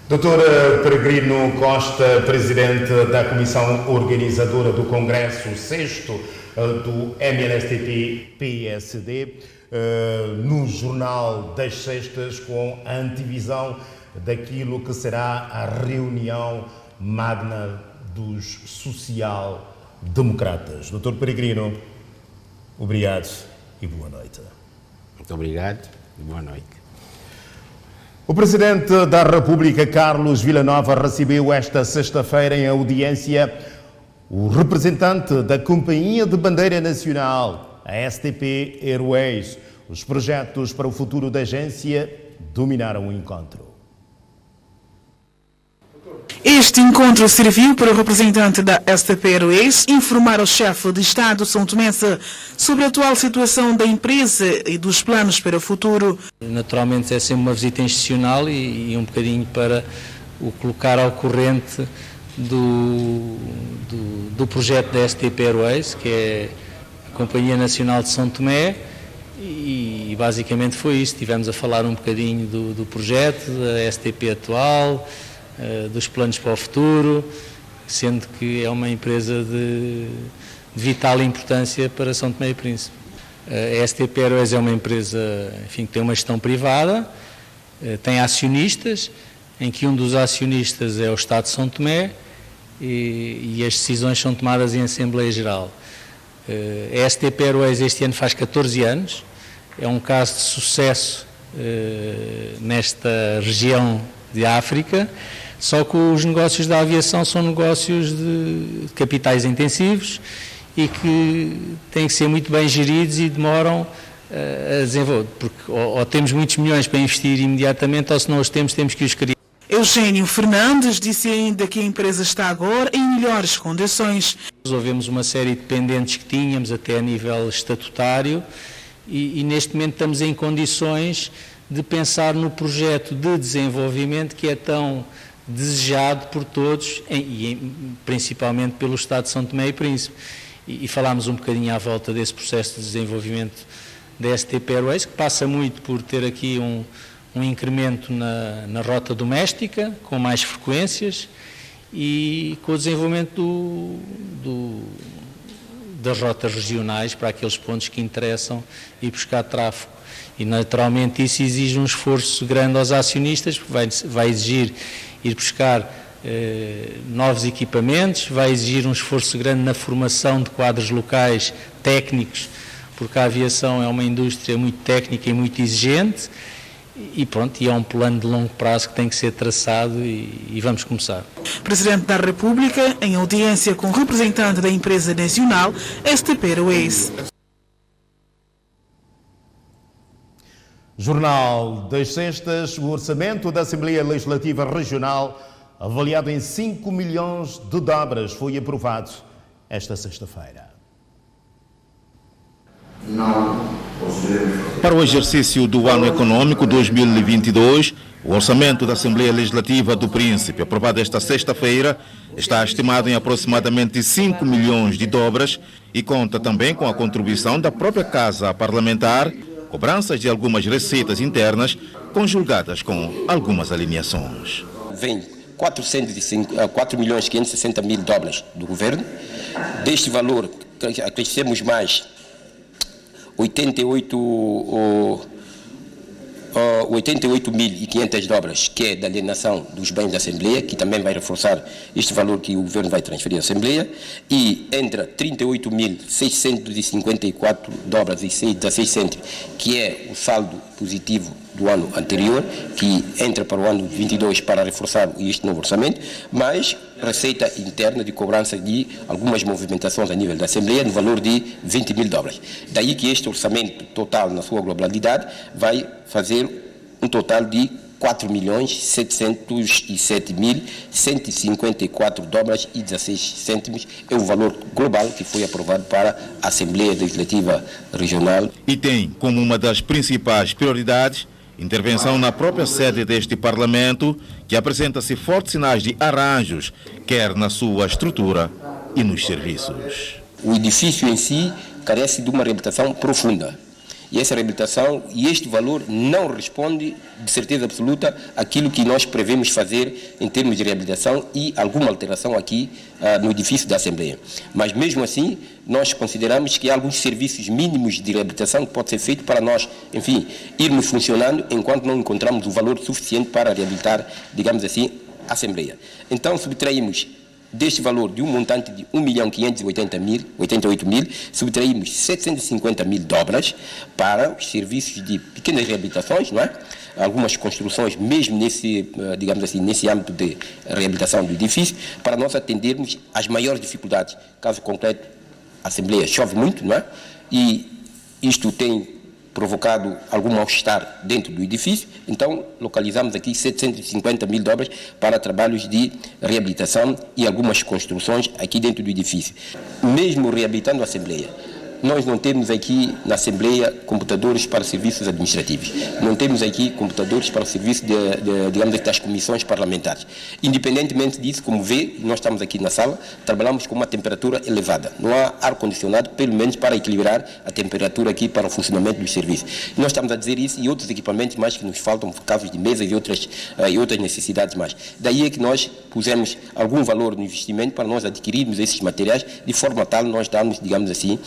S1: Doutor Peregrino Costa, presidente da comissão organizadora do Congresso 6º do MLSTP-PSD, no Jornal das Sextas, com a antevisão daquilo que será a reunião magna dos social-democratas. Doutor Peregrino, obrigado e boa noite.
S13: Muito obrigado e boa noite.
S1: O Presidente da República, Carlos Villanova, recebeu esta sexta-feira em audiência o representante da Companhia de Bandeira Nacional, a STP Airways. Os projetos para o futuro da agência dominaram o encontro.
S8: Este encontro serviu para o representante da STP Airways informar ao chefe de Estado São Tomense sobre a atual situação da empresa e dos planos para o futuro.
S14: Naturalmente é sempre uma visita institucional e um bocadinho para o colocar ao corrente do projeto da STP Airways, que é a Companhia Nacional de São Tomé, e basicamente foi isso. Estivemos a falar um bocadinho do projeto, da STP atual, dos planos para o futuro, sendo que é uma empresa de vital importância para São Tomé e Príncipe. A STP Airways é uma empresa, enfim, que tem uma gestão privada, tem acionistas, em que um dos acionistas é o Estado de São Tomé e as decisões são tomadas em Assembleia Geral. A STP Airways este ano faz 14 anos, é um caso de sucesso nesta região de África, só que os negócios da aviação são negócios de capitais intensivos e que têm que ser muito bem geridos e demoram a desenvolver, porque ou temos muitos milhões para investir imediatamente, ou se não os temos que os criar.
S8: Eugênio Fernandes disse ainda que a empresa está agora em melhores condições.
S14: Resolvemos uma série de pendentes que tínhamos até a nível estatutário e neste momento estamos em condições de pensar no projeto de desenvolvimento que é tão desejado por todos e principalmente pelo Estado de São Tomé e Príncipe. E falámos um bocadinho à volta desse processo de desenvolvimento da STP Airways, que passa muito por ter aqui um incremento na rota doméstica, com mais frequências, e com o desenvolvimento das rotas regionais para aqueles pontos que interessam e buscar tráfego. E naturalmente isso exige um esforço grande aos acionistas, porque vai exigir ir buscar novos equipamentos, vai exigir um esforço grande na formação de quadros locais técnicos, porque a aviação é uma indústria muito técnica e muito exigente, e pronto, e é um plano de longo prazo que tem que ser traçado e vamos começar.
S8: Presidente da República, em audiência com o representante da empresa nacional, STP Airways.
S1: Jornal das Sextas, o orçamento da Assembleia Legislativa Regional avaliado em 5 milhões de dobras, foi aprovado esta sexta-feira.
S2: Para o exercício do ano econômico 2022, o orçamento da Assembleia Legislativa do Príncipe, aprovado esta sexta-feira, está estimado em aproximadamente 5 milhões de dobras e conta também com a contribuição da própria Casa Parlamentar, cobranças de algumas receitas internas, conjugadas com algumas alinhações.
S15: Vem 4 milhões 560 mil dobras do governo. Deste valor, acrescemos mais 88.500 dobras, que é da alienação dos bens da Assembleia, que também vai reforçar este valor que o Governo vai transferir à Assembleia, e entra 38.654 dobras e 16 cêntimos, que é o saldo positivo do ano anterior, que entra para o ano 22 para reforçar este novo orçamento, mais receita interna de cobrança de algumas movimentações a nível da Assembleia no valor de 20 mil dobras. Daí que este orçamento total, na sua globalidade, vai fazer um total de 4.707.154 dobras e 16 cêntimos. É o valor global que foi aprovado para a Assembleia Legislativa Regional.
S2: E tem como uma das principais prioridades intervenção na própria sede deste Parlamento, que apresenta-se fortes sinais de arranjos, quer na sua estrutura e nos serviços.
S15: O edifício em si carece de uma reabilitação profunda. E essa reabilitação e este valor não responde, de certeza absoluta, àquilo que nós prevemos fazer em termos de reabilitação e alguma alteração aqui no edifício da Assembleia. Mas mesmo assim, nós consideramos que há alguns serviços mínimos de reabilitação que pode ser feito para nós, enfim, irmos funcionando enquanto não encontramos o valor suficiente para reabilitar, digamos assim, a Assembleia. Então, subtraímos deste valor de um montante de 1.588.000, subtraímos 750 mil dobras para os serviços de pequenas reabilitações, não é? Algumas construções, mesmo nesse, digamos assim, nesse âmbito de reabilitação do edifício, para nós atendermos às maiores dificuldades. Caso concreto, a Assembleia chove muito, não é? E isto tem provocado algum mal-estar dentro do edifício, então localizamos aqui 750 mil dobras para trabalhos de reabilitação e algumas construções aqui dentro do edifício. Mesmo reabilitando a Assembleia, nós não temos aqui na Assembleia computadores para serviços administrativos, não temos aqui computadores para o serviço digamos, das comissões parlamentares. Independentemente disso, como vê, nós estamos aqui na sala, trabalhamos com uma temperatura elevada. Não há ar-condicionado, pelo menos para equilibrar a temperatura aqui para o funcionamento dos serviços. E nós estamos a dizer isso e outros equipamentos mais que nos faltam, casos de mesas e outras necessidades mais. Daí é que nós pusemos algum valor no investimento para nós adquirirmos esses materiais, de forma tal nós darmos, digamos assim,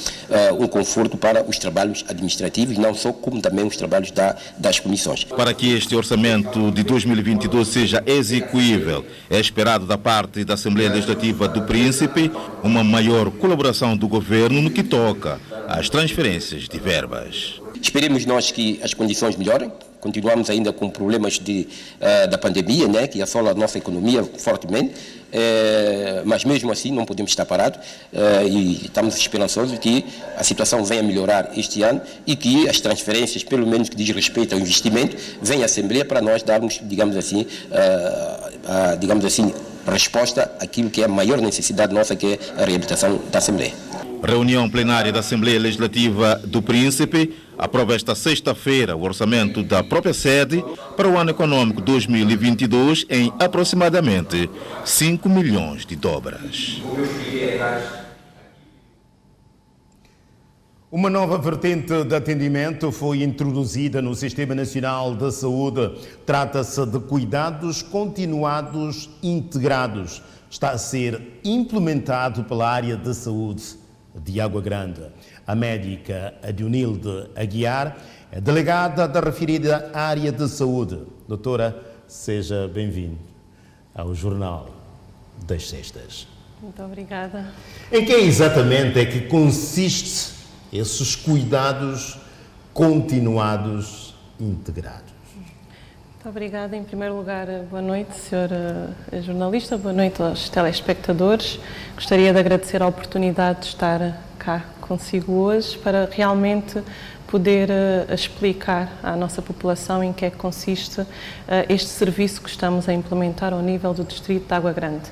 S15: um conforto para os trabalhos administrativos, não só como também os trabalhos das comissões.
S2: Para que este orçamento de 2022 seja execuível, é esperado da parte da Assembleia Legislativa do Príncipe uma maior colaboração do governo no que toca às transferências de verbas.
S15: Esperemos nós que as condições melhorem. Continuamos ainda com problemas da pandemia, né, que assola a nossa economia fortemente, mas mesmo assim não podemos estar parados e estamos esperançosos que a situação venha melhorar este ano e que as transferências, pelo menos que diz respeito ao investimento, venham à Assembleia para nós darmos, digamos assim, resposta àquilo que é a maior necessidade nossa, que é a reabilitação da Assembleia.
S2: Reunião plenária da Assembleia Legislativa do Príncipe aprova esta sexta-feira o orçamento da própria sede para o ano econômico 2022 em aproximadamente 5 milhões de dobras.
S1: Uma nova vertente de atendimento foi introduzida no Sistema Nacional de Saúde. Trata-se de cuidados continuados integrados. Está a ser implementado pela área de saúde de Água Grande. A médica Adionilde Aguiar é delegada da referida área de saúde. Doutora, seja bem-vindo ao Jornal das Sextas.
S10: Muito obrigada.
S1: Em que exatamente é que consiste esses cuidados continuados integrados?
S10: Muito obrigada. Em primeiro lugar, boa noite, senhora jornalista, boa noite aos telespectadores. Gostaria de agradecer a oportunidade de estar cá consigo hoje para realmente poder explicar à nossa população em que é que consiste este serviço que estamos a implementar ao nível do Distrito de Água Grande.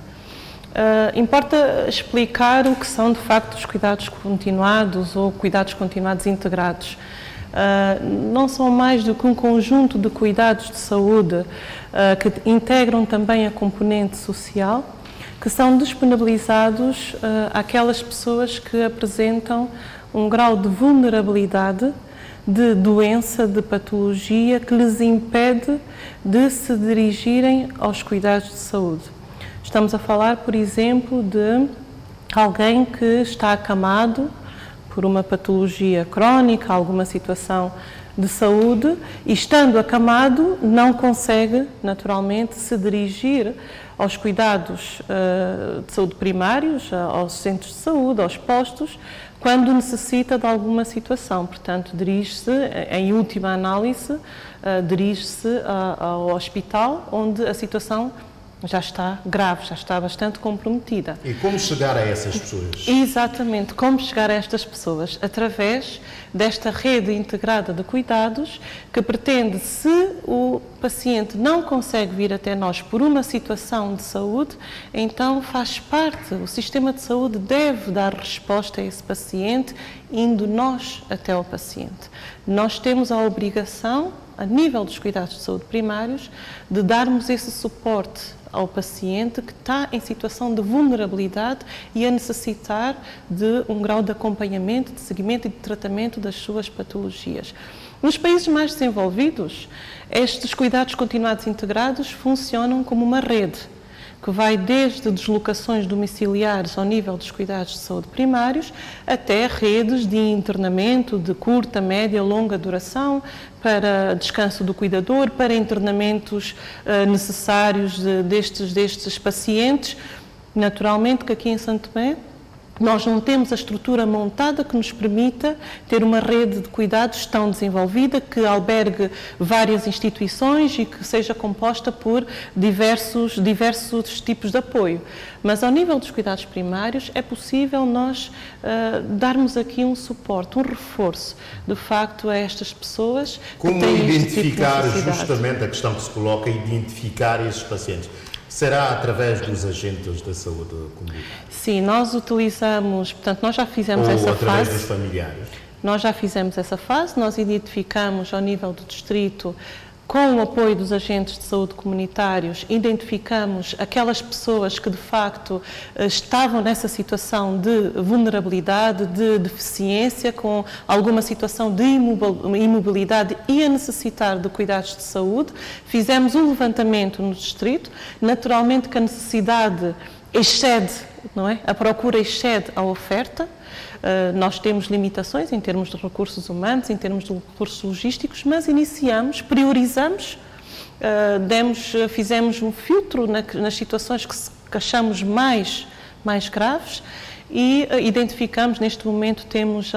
S10: Importa explicar o que são, de facto, os cuidados continuados ou cuidados continuados integrados. Não são mais do que um conjunto de cuidados de saúde que integram também a componente social, que são disponibilizados àquelas pessoas que apresentam um grau de vulnerabilidade, de doença, de patologia, que lhes impede de se dirigirem aos cuidados de saúde. Estamos a falar, por exemplo, de alguém que está acamado por uma patologia crónica, alguma situação de saúde, e estando acamado não consegue, naturalmente, se dirigir aos cuidados de saúde primários, aos centros de saúde, aos postos, quando necessita de alguma situação. Portanto, dirige-se, em última análise, dirige-se ao hospital, onde a situação já está grave, já está bastante comprometida.
S1: E como chegar a essas pessoas?
S10: Exatamente, como chegar a estas pessoas? Através desta rede integrada de cuidados que pretende, se o paciente não consegue vir até nós por uma situação de saúde, então faz parte, o sistema de saúde deve dar resposta a esse paciente, indo nós até ao paciente. Nós temos a obrigação, a nível dos cuidados de saúde primários, de darmos esse suporte ao paciente que está em situação de vulnerabilidade e a necessitar de um grau de acompanhamento, de seguimento e de tratamento das suas patologias. Nos países mais desenvolvidos, estes cuidados continuados integrados funcionam como uma rede, que vai desde deslocações domiciliares ao nível dos cuidados de saúde primários até redes de internamento de curta, média, longa duração, para descanso do cuidador, para internamentos necessários destes pacientes. Naturalmente que aqui em Santo Tomé nós não temos a estrutura montada que nos permita ter uma rede de cuidados tão desenvolvida, que albergue várias instituições e que seja composta por diversos tipos de apoio. Mas ao nível dos cuidados primários é possível nós darmos aqui um suporte, um reforço, de facto, a estas pessoas.
S1: Como
S10: que têm
S1: identificar
S10: este tipo de
S1: justamente a questão que se coloca, identificar esses pacientes? Será através dos agentes da saúde comunitária?
S10: Sim, nós utilizamos, portanto, nós já fizemos essa fase.
S1: Ou através dos familiares?
S10: Nós já fizemos essa fase, nós identificamos ao nível do distrito, com o apoio dos agentes de saúde comunitários, identificamos aquelas pessoas que de facto estavam nessa situação de vulnerabilidade, de deficiência, com alguma situação de imobilidade e a necessitar de cuidados de saúde. Fizemos um levantamento no distrito, naturalmente que a necessidade excede, não é? A procura excede a oferta. Nós temos limitações em termos de recursos humanos, em termos de recursos logísticos, mas iniciamos, priorizamos, fizemos um filtro nas situações que achamos mais graves e identificamos, neste momento temos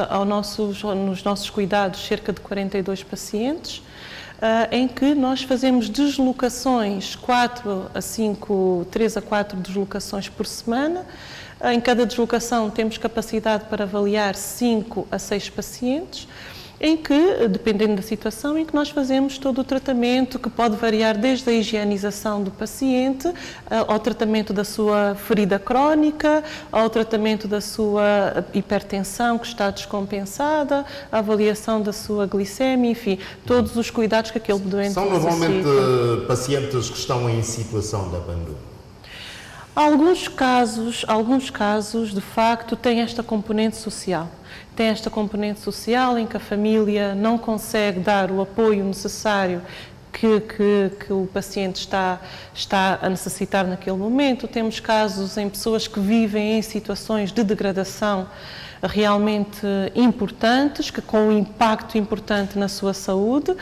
S10: nos nossos cuidados cerca de 42 pacientes, em que nós fazemos deslocações, 3 a 4 deslocações por semana. Em cada deslocação temos capacidade para avaliar 5 a 6 pacientes, em que, dependendo da situação, em que nós fazemos todo o tratamento, que pode variar desde a higienização do paciente, ao tratamento da sua ferida crónica, ao tratamento da sua hipertensão que está descompensada, a avaliação da sua glicemia, enfim, todos os cuidados que aquele doente necessita.
S1: São normalmente pacientes que estão em situação de abandono?
S10: Alguns casos, de facto, têm esta componente social. Tem esta componente social em que a família não consegue dar o apoio necessário que o paciente está a necessitar naquele momento. Temos casos em pessoas que vivem em situações de degradação realmente importantes, que com um impacto importante na sua saúde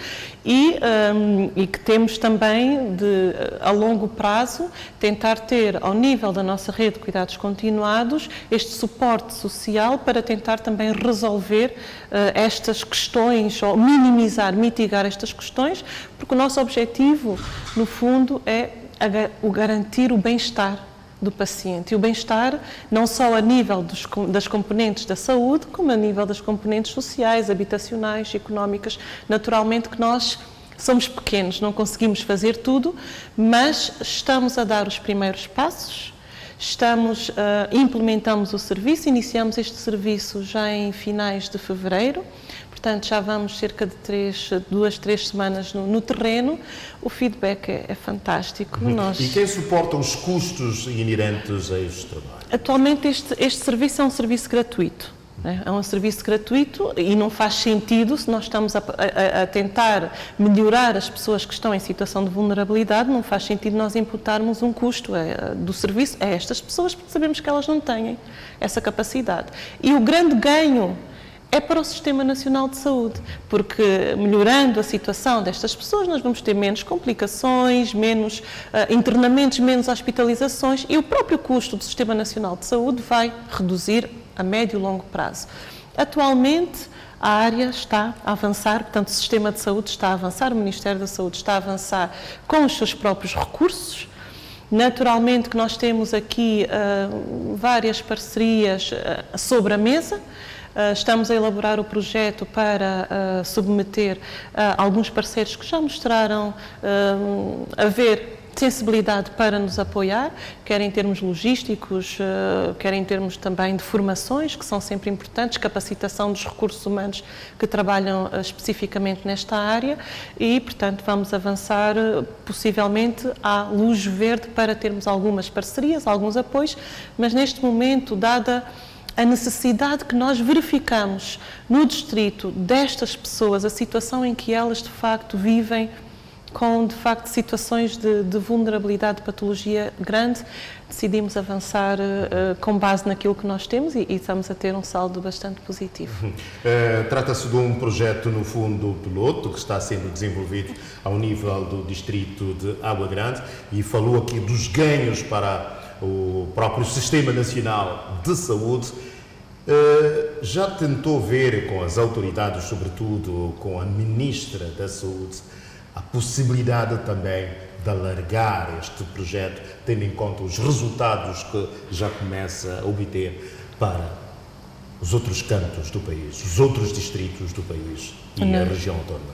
S10: e que temos também a longo prazo tentar ter ao nível da nossa rede de cuidados continuados este suporte social para tentar também resolver estas questões ou mitigar estas questões, porque o nosso objetivo, no fundo, é garantir o bem-estar do paciente. E o bem-estar não só a nível das componentes da saúde, como a nível das componentes sociais, habitacionais, económicas. Naturalmente que nós somos pequenos, não conseguimos fazer tudo, mas estamos a dar os primeiros passos, implementamos o serviço, iniciamos este serviço já em finais de fevereiro. Portanto, já vamos cerca de 2, 3 semanas no terreno. O feedback é fantástico.
S1: E quem suporta os custos inerentes a este trabalho?
S10: Atualmente, este serviço é um serviço gratuito. É um serviço gratuito e não faz sentido, se nós estamos a tentar melhorar as pessoas que estão em situação de vulnerabilidade, não faz sentido nós imputarmos um custo do serviço a estas pessoas, porque sabemos que elas não têm essa capacidade. E o grande ganho é para o Sistema Nacional de Saúde, porque melhorando a situação destas pessoas nós vamos ter menos complicações, menos internamentos, menos hospitalizações e o próprio custo do Sistema Nacional de Saúde vai reduzir a médio e longo prazo. Atualmente a área está a avançar, portanto o Sistema de Saúde está a avançar, o Ministério da Saúde está a avançar com os seus próprios recursos. Naturalmente que nós temos aqui várias parcerias sobre a mesa. Estamos a elaborar o projeto para submeter alguns parceiros que já mostraram haver sensibilidade para nos apoiar, quer em termos logísticos, quer em termos também de formações, que são sempre importantes, capacitação dos recursos humanos que trabalham especificamente nesta área e, portanto, vamos avançar possivelmente à luz verde para termos algumas parcerias, alguns apoios, mas neste momento, dada a necessidade que nós verificamos no distrito destas pessoas, a situação em que elas de facto vivem com de facto situações de vulnerabilidade, de patologia grande, decidimos avançar com base naquilo que nós temos e estamos a ter um saldo bastante positivo.
S1: Trata-se de um projeto, no fundo, piloto, que está sendo desenvolvido ao nível do distrito de Água Grande e falou aqui dos ganhos para o próprio Sistema Nacional de Saúde. Já tentou ver com as autoridades, sobretudo com a Ministra da Saúde, a possibilidade também de alargar este projeto, tendo em conta os resultados que já começa a obter para os outros cantos do país, os outros distritos do país e a região autónoma?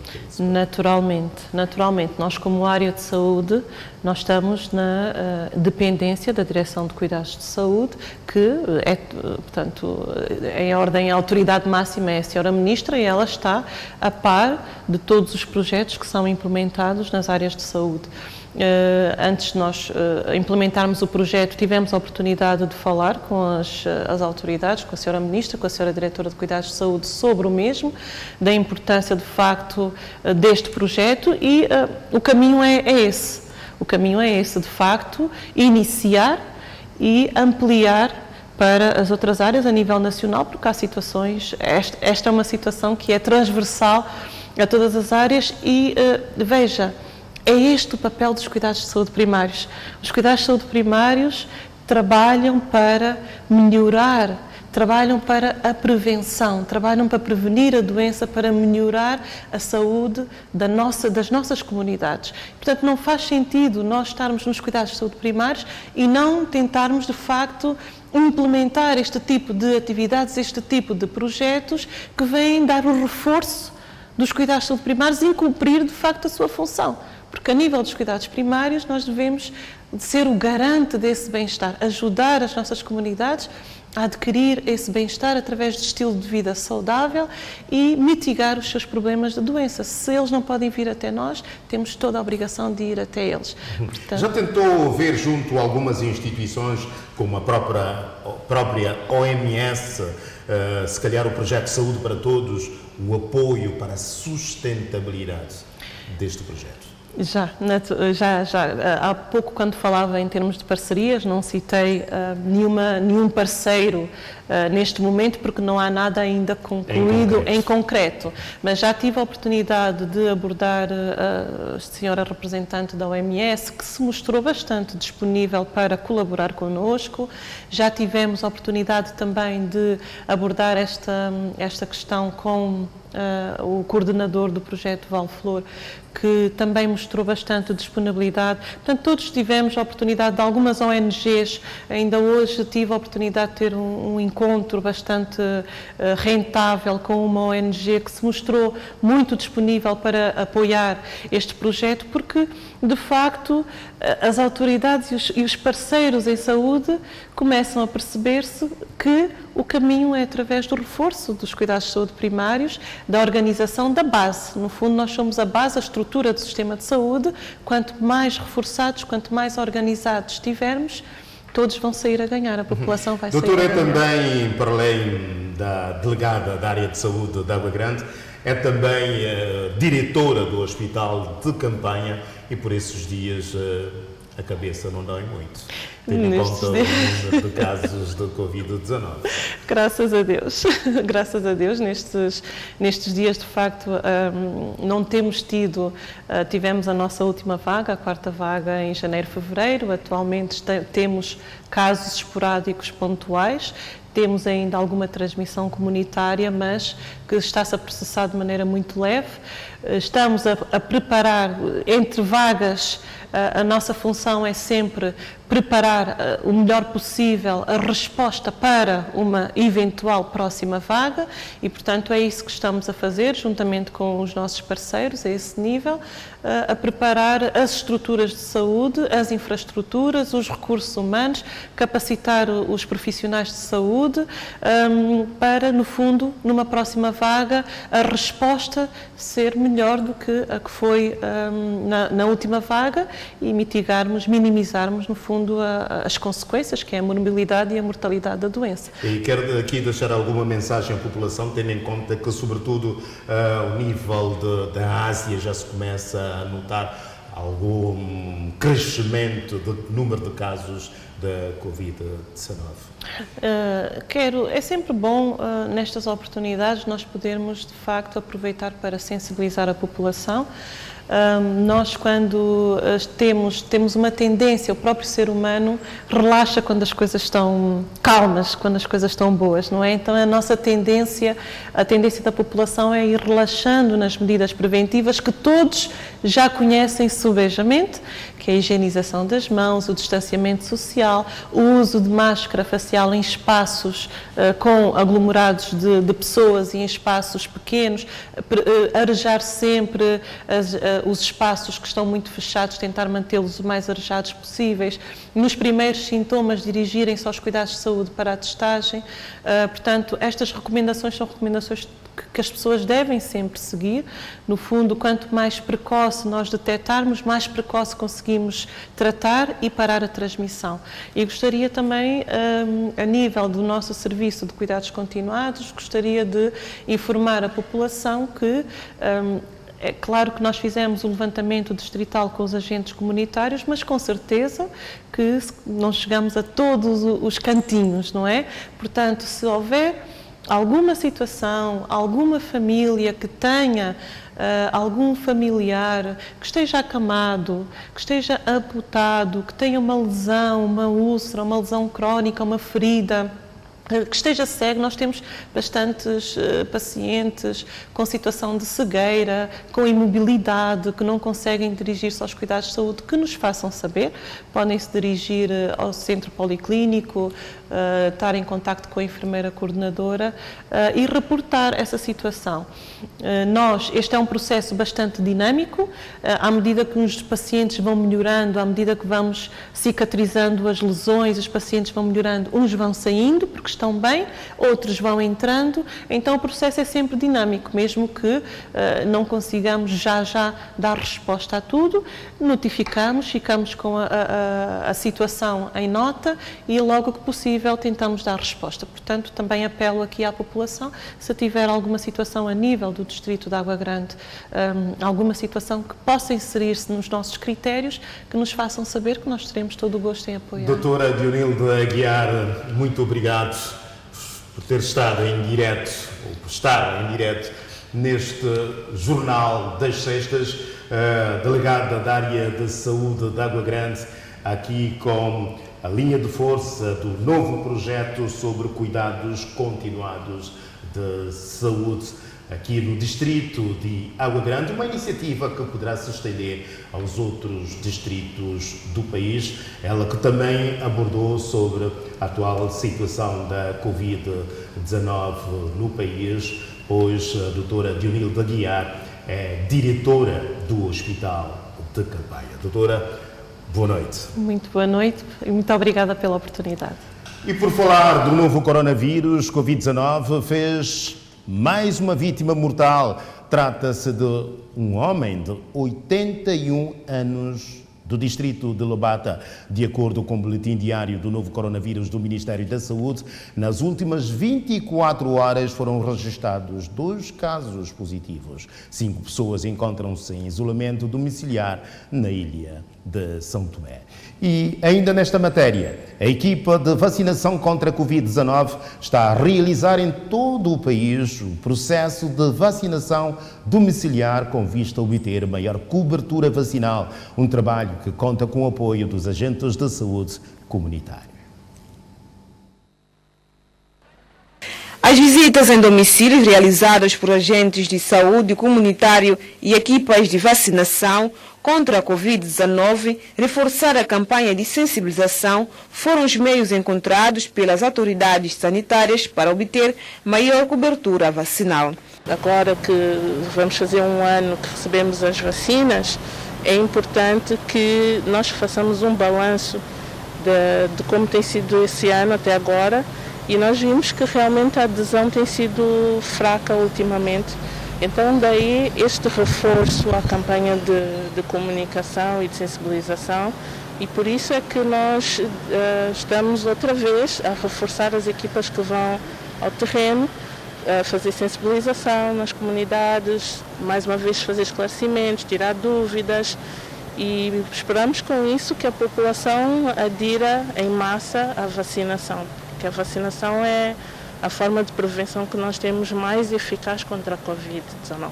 S10: Naturalmente. Nós, como área de saúde, nós estamos na dependência da Direção de Cuidados de Saúde, que é, portanto, em ordem à autoridade máxima é a Sra. Ministra e ela está a par de todos os projetos que são implementados nas áreas de saúde. Antes de nós implementarmos o projeto, tivemos a oportunidade de falar com as autoridades, com a Sra. Ministra, com a Sra. Diretora de Cuidados de Saúde sobre o mesmo, da importância de facto deste projeto e o caminho é esse. O caminho é esse, de facto, iniciar e ampliar para as outras áreas a nível nacional, porque há situações, esta é uma situação que é transversal a todas as áreas e, veja, é este o papel dos cuidados de saúde primários. Os cuidados de saúde primários trabalham para melhorar, trabalham para a prevenção, trabalham para prevenir a doença, para melhorar a saúde das nossas comunidades. Portanto, não faz sentido nós estarmos nos cuidados de saúde primários e não tentarmos, de facto, implementar este tipo de atividades, este tipo de projetos que vêm dar o reforço dos cuidados de saúde primários e cumprir, de facto, a sua função. Porque a nível dos cuidados primários nós devemos ser o garante desse bem-estar, ajudar as nossas comunidades a adquirir esse bem-estar através de estilo de vida saudável e mitigar os seus problemas de doença. Se eles não podem vir até nós, temos toda a obrigação de ir até eles.
S1: Portanto... Já tentou ver junto a algumas instituições, como a própria OMS, se calhar o projeto Saúde para Todos, o apoio para a sustentabilidade deste projeto?
S10: Já. Há pouco, quando falava em termos de parcerias, não citei nenhum parceiro neste momento, porque não há nada ainda concluído em concreto. Mas já tive a oportunidade de abordar a senhora representante da OMS, que se mostrou bastante disponível para colaborar connosco. Já tivemos a oportunidade também de abordar esta questão com o coordenador do projeto Valflor, que também mostrou bastante disponibilidade. Portanto, todos tivemos a oportunidade de algumas ONGs, ainda hoje tive a oportunidade de ter um encontro bastante rentável com uma ONG que se mostrou muito disponível para apoiar este projeto, porque, de facto, as autoridades e os parceiros em saúde começam a perceber-se que o caminho é através do reforço dos cuidados de saúde primários, da organização da base. No fundo, nós somos a base, a estrutura do sistema de saúde. Quanto mais reforçados, quanto mais organizados estivermos, todos vão sair a ganhar, a população vai sair a ganhar.
S1: Doutora, é também, para além da delegada da área de saúde de Água Grande, é também diretora do hospital de campanha e por esses dias a cabeça não dói muito, tendo em conta o número de casos de Covid-19.
S10: Graças a Deus, graças a Deus, nestes dias, de facto, não temos tido, tivemos a nossa última vaga, a 4ª vaga em janeiro, fevereiro, atualmente temos casos esporádicos pontuais, temos ainda alguma transmissão comunitária, mas que está-se a processar de maneira muito leve. Estamos a preparar, entre vagas, a nossa função é sempre preparar o melhor possível a resposta para uma eventual próxima vaga e, portanto, é isso que estamos a fazer, juntamente com os nossos parceiros, a esse nível, a preparar as estruturas de saúde, as infraestruturas, os recursos humanos, capacitar os profissionais de saúde para, no fundo, numa próxima vaga, a resposta ser melhor do que a que foi na última vaga e minimizarmos, no fundo, as consequências, que é a morbilidade e a mortalidade da doença.
S1: E quero aqui deixar alguma mensagem à população, tendo em conta que, sobretudo, ao nível da Ásia já se começa a notar algum crescimento do número de casos da Covid-19.
S10: É sempre bom, nestas oportunidades, nós podermos, de facto, aproveitar para sensibilizar a população. Nós, quando temos uma tendência, o próprio ser humano relaxa quando as coisas estão calmas, quando as coisas estão boas, não é? Então a nossa tendência, a tendência da população é ir relaxando nas medidas preventivas que todos já conhecem subejamente, que é a higienização das mãos, o distanciamento social, o uso de máscara facial em espaços com aglomerados de pessoas e em espaços pequenos, arejar sempre os espaços que estão muito fechados, tentar mantê-los o mais arejados possíveis. Nos primeiros sintomas, dirigirem-se aos cuidados de saúde para a testagem. Portanto, estas recomendações são recomendações que as pessoas devem sempre seguir. No fundo, quanto mais precoce nós detectarmos, mais precoce conseguimos tratar e parar a transmissão. E gostaria também, a nível do nosso serviço de cuidados continuados, gostaria de informar a população que é claro que nós fizemos o levantamento distrital com os agentes comunitários, mas com certeza que não chegamos a todos os cantinhos, não é? Portanto, se houver alguma situação, alguma família que tenha algum familiar que esteja acamado, que esteja amputado, que tenha uma lesão, uma úlcera, uma lesão crónica, uma ferida, que esteja cego, nós temos bastantes pacientes com situação de cegueira, com imobilidade, que não conseguem dirigir-se aos cuidados de saúde, que nos façam saber. Podem se dirigir ao centro policlínico, estar em contacto com a enfermeira coordenadora e reportar essa situação. Este é um processo bastante dinâmico, à medida que os pacientes vão melhorando, à medida que vamos cicatrizando as lesões, os pacientes vão melhorando, uns vão saindo, porque estão bem, outros vão entrando, então o processo é sempre dinâmico, mesmo que não consigamos já dar resposta a tudo, notificamos, ficamos com a situação em nota e logo que possível tentamos dar resposta. Portanto, também apelo aqui à população, se tiver alguma situação a nível do Distrito de Água Grande, alguma situação que possa inserir-se nos nossos critérios, que nos façam saber, que nós teremos todo o gosto em apoiar.
S1: Doutora Dionilda Aguiar, muito obrigado por ter estado em direto, ou por estar em direto neste Jornal das Sextas, delegada da área de saúde de Água Grande, aqui com a linha de força do novo projeto sobre cuidados continuados de saúde aqui no distrito de Água Grande, uma iniciativa que poderá se estender aos outros distritos do país, ela que também abordou sobre a atual situação da Covid-19 no país, pois a doutora Dionilda Aguiar é diretora do Hospital de Campanha. Doutora, boa noite.
S10: Muito boa noite e muito obrigada pela oportunidade.
S1: E por falar do novo coronavírus, Covid-19 fez mais uma vítima mortal. Trata-se de um homem de 81 anos do distrito de Lobata. De acordo com o boletim diário do novo coronavírus do Ministério da Saúde, nas últimas 24 horas foram registrados 2 casos positivos. 5 pessoas encontram-se em isolamento domiciliar na ilha de São Tomé. E ainda nesta matéria, a equipa de vacinação contra a Covid-19 está a realizar em todo o país o processo de vacinação domiciliar com vista a obter maior cobertura vacinal, um trabalho que conta com o apoio dos agentes de saúde comunitária.
S11: As visitas em domicílios realizadas por agentes de saúde comunitário e equipas de vacinação contra a Covid-19, reforçar a campanha de sensibilização, foram os meios encontrados pelas autoridades sanitárias para obter maior cobertura vacinal.
S16: Agora que vamos fazer um ano que recebemos as vacinas, é importante que nós façamos um balanço de como tem sido esse ano até agora, e nós vimos que realmente a adesão tem sido fraca ultimamente. Então daí este reforço à campanha de comunicação e de sensibilização, e por isso é que nós estamos outra vez a reforçar as equipas que vão ao terreno, a fazer sensibilização nas comunidades, mais uma vez fazer esclarecimentos, tirar dúvidas, e esperamos com isso que a população adira em massa à vacinação, porque a vacinação é a forma de prevenção que nós temos mais eficaz contra a Covid-19.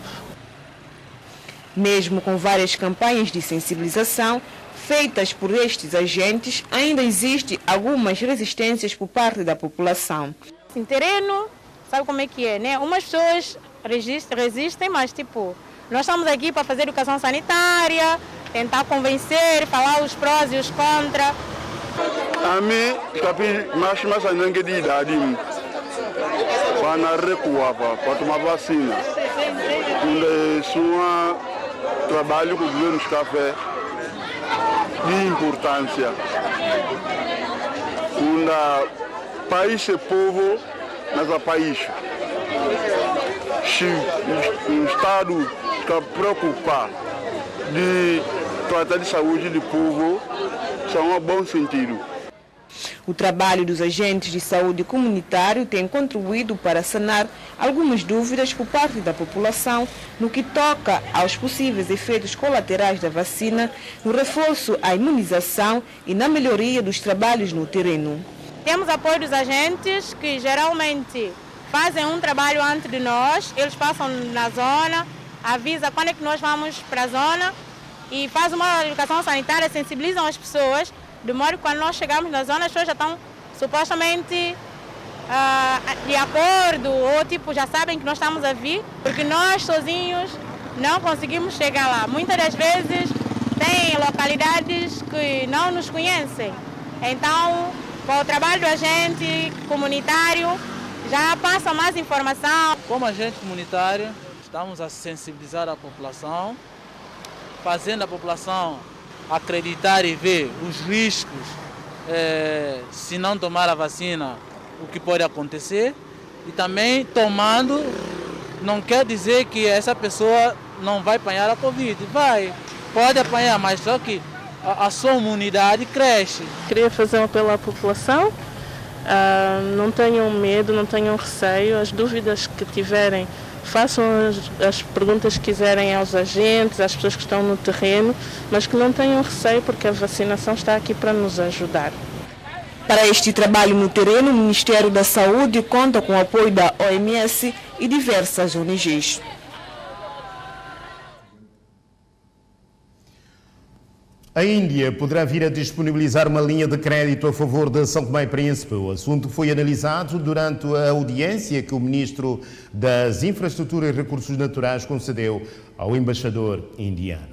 S11: Mesmo com várias campanhas de sensibilização feitas por estes agentes, ainda existe algumas resistências por parte da população.
S17: Em terreno, sabe como é que é, né? Umas pessoas resistem, mas nós estamos aqui para fazer educação sanitária, tentar convencer, falar os prós e os contras.
S18: A mim, mais ainda de idade, para não recuar, para tomar vacina. Onde um trabalho com o governo de café de importância. Onde país e povo, nessa país. Se o Estado está preocupado de tratar de saúde do povo, isso é um bom sentido.
S11: O trabalho dos agentes de saúde comunitário tem contribuído para sanar algumas dúvidas por parte da população no que toca aos possíveis efeitos colaterais da vacina, no reforço à imunização e na melhoria dos trabalhos no terreno.
S17: Temos apoio dos agentes que geralmente fazem um trabalho antes de nós, eles passam na zona, avisam quando é que nós vamos para a zona e fazem uma educação sanitária, sensibilizam as pessoas, de modo que quando nós chegamos na zona as pessoas já estão supostamente de acordo ou já sabem que nós estamos a vir, porque nós sozinhos não conseguimos chegar lá. Muitas das vezes tem localidades que não nos conhecem, então com o trabalho do agente comunitário já passa mais informação.
S19: Como agente comunitário, estamos a sensibilizar a população, fazendo a população acreditar e ver os riscos se não tomar a vacina o que pode acontecer e também tomando não quer dizer que essa pessoa não vai apanhar a Covid. Pode apanhar, mas só que a sua imunidade cresce.
S16: Queria fazer um apelo à população, não tenham medo, não tenham receio, as dúvidas que tiverem, façam as perguntas que quiserem aos agentes, às pessoas que estão no terreno, mas que não tenham receio porque a vacinação está aqui para nos ajudar.
S20: Para este trabalho no terreno, o Ministério da Saúde conta com o apoio da OMS e diversas ONGs.
S1: A Índia poderá vir a disponibilizar uma linha de crédito a favor de São Tomé e Príncipe. O assunto foi analisado durante a audiência que o Ministro das Infraestruturas e Recursos Naturais concedeu ao embaixador indiano.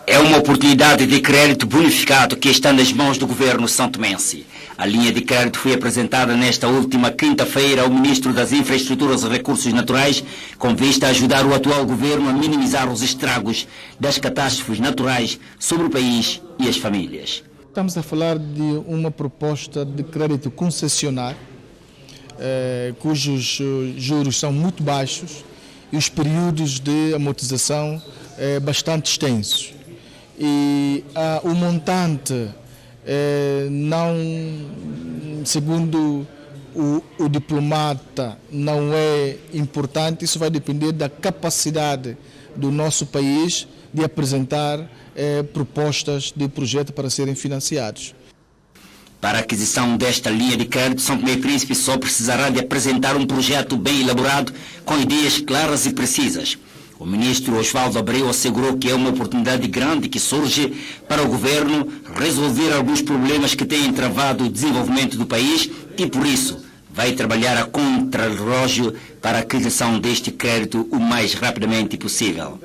S21: É uma oportunidade de crédito bonificado que está nas mãos do governo santomense. A linha de crédito foi apresentada nesta última quinta-feira ao Ministro das Infraestruturas e Recursos Naturais, com vista a ajudar o atual governo a minimizar os estragos das catástrofes naturais sobre o país e as famílias.
S5: Estamos a falar de uma proposta de crédito concessionário, cujos juros são muito baixos e os períodos de amortização bastante extensos. E o montante não, segundo o diplomata, não é importante. Isso vai depender da capacidade do nosso país de apresentar propostas de projeto para serem financiados.
S21: Para a aquisição desta linha de crédito, São Tomé e Príncipe só precisará de apresentar um projeto bem elaborado, com ideias claras e precisas. O ministro Osvaldo Abreu assegurou que é uma oportunidade grande que surge para o governo resolver alguns problemas que têm travado o desenvolvimento do país e, por isso, vai trabalhar a contrarrelógio para a aquisição deste crédito o mais rapidamente possível.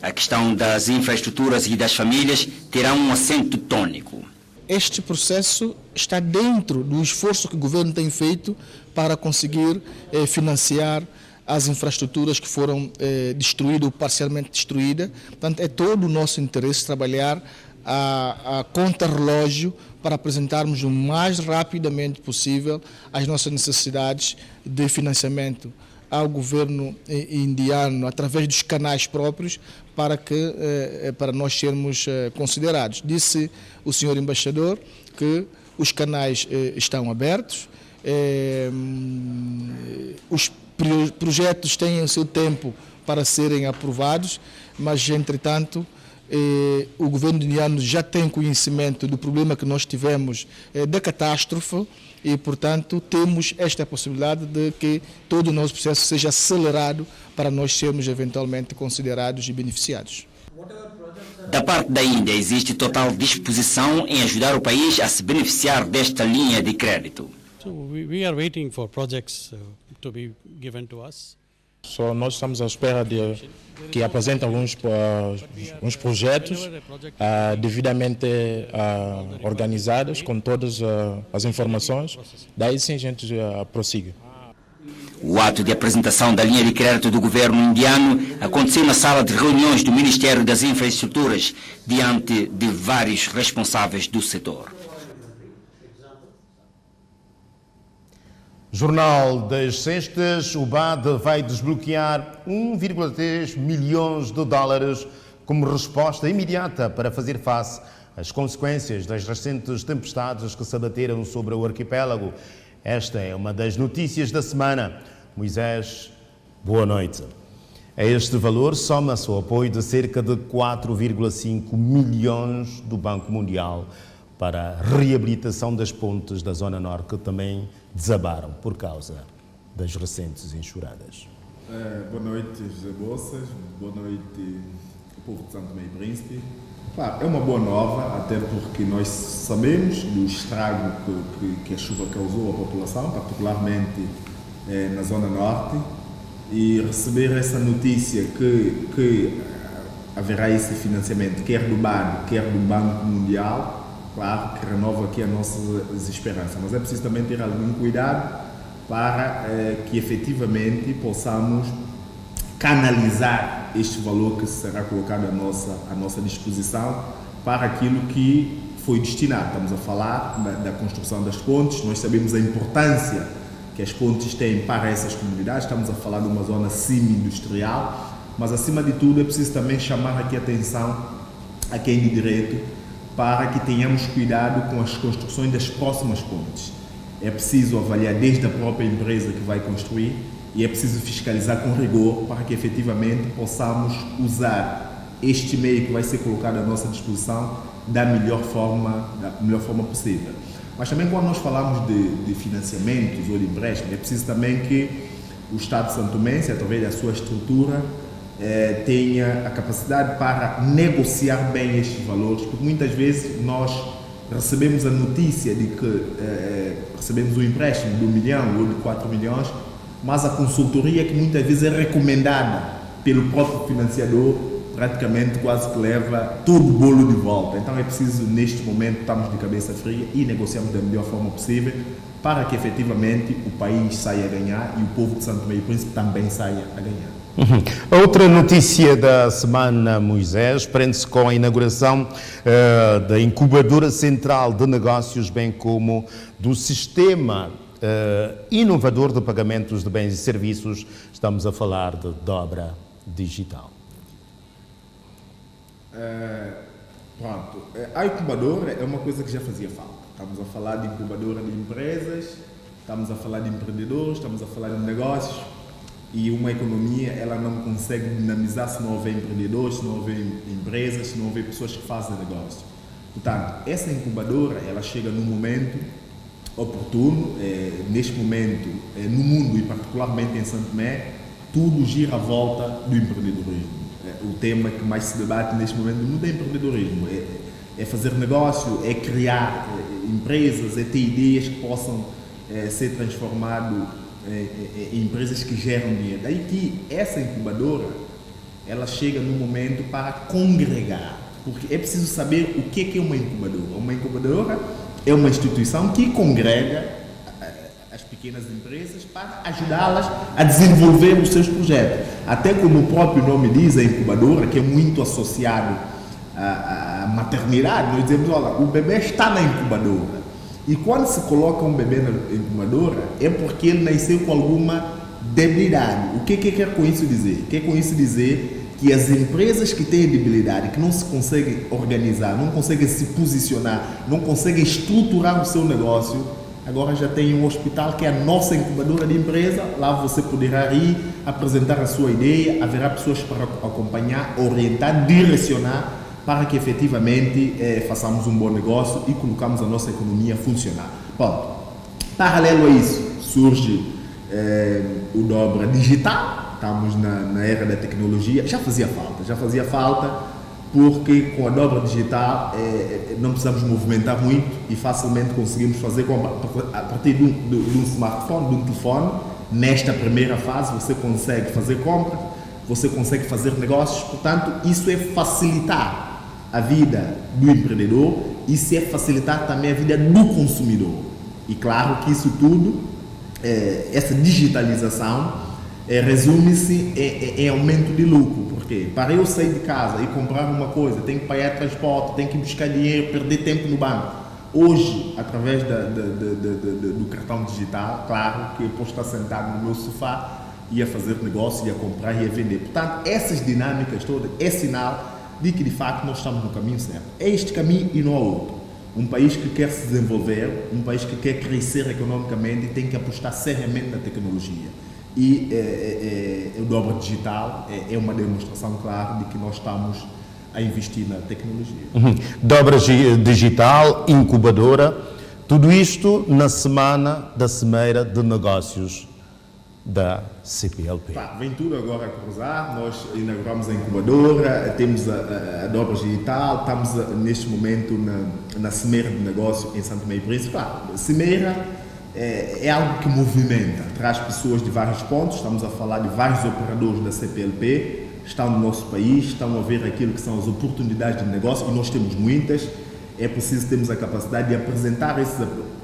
S21: A questão das infraestruturas e das famílias terá um acento tônico.
S5: Este processo está dentro do esforço que o governo tem feito para conseguir financiar as infraestruturas que foram destruídas ou parcialmente destruídas. Portanto, é todo o nosso interesse trabalhar a contrarrelógio para apresentarmos o mais rapidamente possível as nossas necessidades de financiamento ao governo indiano através dos canais próprios para nós sermos considerados. Disse o senhor embaixador que os canais estão abertos, os projetos têm o seu tempo para serem aprovados, mas, entretanto, o governo indiano já tem conhecimento do problema que nós tivemos da catástrofe e, portanto, temos esta possibilidade de que todo o nosso processo seja acelerado para nós sermos eventualmente considerados e beneficiados.
S21: Da parte da Índia, existe total disposição em ajudar o país a se beneficiar desta linha de crédito.
S22: So we are waiting for projects to be given to us.
S23: Nós estamos à espera de que apresentem uns projetos devidamente organizados, com todas as informações. Daí sim a gente prossiga.
S21: O ato de apresentação da linha de crédito do governo indiano aconteceu na sala de reuniões do Ministério das Infraestruturas, diante de vários responsáveis do setor.
S1: Jornal das Sextas, o BAD vai desbloquear 1,3 milhões de dólares como resposta imediata para fazer face às consequências das recentes tempestades que se abateram sobre o arquipélago. Esta é uma das notícias da semana. Moisés, boa noite. A este valor soma-se o apoio de cerca de 4,5 milhões do Banco Mundial para a reabilitação das pontes da Zona Norte que também desabaram por causa das recentes enxurradas.
S24: Boa noite, José Bossas. Boa noite, povo de São Tomé e Príncipe. Claro, é uma boa nova, até porque nós sabemos do estrago que a chuva causou à população, particularmente na Zona Norte, e receber essa notícia que haverá esse financiamento, quer do BAD, quer do Banco Mundial, claro que renova aqui as nossas esperanças, mas é preciso também ter algum cuidado para que efetivamente possamos canalizar este valor que será colocado à nossa disposição para aquilo que foi destinado. Estamos a falar da construção das pontes, nós sabemos a importância que as pontes têm para essas comunidades, estamos a falar de uma zona semi-industrial, mas acima de tudo é preciso também chamar aqui a atenção a quem de direito para que tenhamos cuidado com as construções das próximas pontes. É preciso avaliar desde a própria empresa que vai construir e é preciso fiscalizar com rigor para que efetivamente possamos usar este meio que vai ser colocado à nossa disposição da melhor forma possível. Mas também quando nós falamos de financiamentos ou de empréstimos, é preciso também que o Estado santomense, através da sua estrutura, tenha a capacidade para negociar bem estes valores, porque muitas vezes nós recebemos a notícia de que recebemos um empréstimo de 1 milhão ou de 4 milhões, mas a consultoria que muitas vezes é recomendada pelo próprio financiador praticamente quase que leva todo o bolo de volta. Então é preciso, neste momento, estarmos de cabeça fria e negociarmos da melhor forma possível para que efetivamente o país saia a ganhar e o povo de Santo Tomé e Príncipe também saia a ganhar.
S1: Outra notícia da semana, Moisés, prende-se com a inauguração da incubadora central de negócios, bem como do sistema inovador de pagamentos de bens e serviços. Estamos a falar de dobra digital.
S24: Pronto, a incubadora é uma coisa que já fazia falta. Estamos a falar de incubadora de empresas, estamos a falar de empreendedores, estamos a falar de negócios. E uma economia, ela não consegue dinamizar se não houver empreendedores, se não houver empresas, se não houver pessoas que fazem negócio. Portanto, essa incubadora, ela chega num momento oportuno. Neste momento, no mundo e particularmente em Santo Tomé, tudo gira à volta do empreendedorismo. O tema que mais se debate neste momento no mundo é empreendedorismo. É fazer negócio, é criar empresas, é ter ideias que possam ser transformadas em empresas que geram dinheiro. Daí que essa incubadora, ela chega num momento para congregar, porque é preciso saber o que é uma incubadora. Uma incubadora é uma instituição que congrega as pequenas empresas para ajudá-las a desenvolver os seus projetos. Até como o próprio nome diz, a incubadora, que é muito associado à maternidade, nós dizemos, olha, o bebê está na incubadora. E quando se coloca um bebê na incubadora, é porque ele nasceu com alguma debilidade. O que quer com isso dizer? Quer com isso dizer que as empresas que têm debilidade, que não se conseguem organizar, não conseguem se posicionar, não conseguem estruturar o seu negócio, agora já tem um hospital que é a nossa incubadora de empresa. Lá você poderá ir apresentar a sua ideia, haverá pessoas para acompanhar, orientar, direcionar, para que efetivamente façamos um bom negócio e colocamos a nossa economia a funcionar. Bom, paralelo a isso, surge o dobra digital. Estamos na era da tecnologia. Já fazia falta, porque com a dobra digital não precisamos movimentar muito e facilmente conseguimos fazer compra a partir de um smartphone, de um telefone. Nesta primeira fase você consegue fazer compra, você consegue fazer negócios. Portanto, isso é facilitar a vida do empreendedor, isso é facilitar também a vida do consumidor. E claro que isso tudo, essa digitalização, resume-se em aumento de lucro. Porque para eu sair de casa e comprar uma coisa, tenho que pagar transporte, tenho que buscar dinheiro, perder tempo no banco. Hoje, através do cartão digital, claro que eu posso estar sentado no meu sofá e a fazer negócio, e a comprar e a vender. Portanto, essas dinâmicas todas é sinal de que de facto nós estamos no caminho certo. É este caminho e não há outro. Um país que quer se desenvolver, um país que quer crescer economicamente, tem que apostar seriamente na tecnologia. E o dobra digital é uma demonstração clara de que nós estamos a investir na tecnologia.
S1: Dobra digital, incubadora, tudo isto na semana da Cimeira de Negócios da CPLP.
S24: Vem tudo agora a cruzar. Nós inauguramos a incubadora, temos a dobra digital, estamos neste momento na Cimeira de Negócio em Santo Tomé e Príncipe. Claro, a Cimeira é algo que movimenta, traz pessoas de vários pontos. Estamos a falar de vários operadores da CPLP, estão no nosso país, estão a ver aquilo que são as oportunidades de negócio, e nós temos muitas. É preciso termos a capacidade de apresentar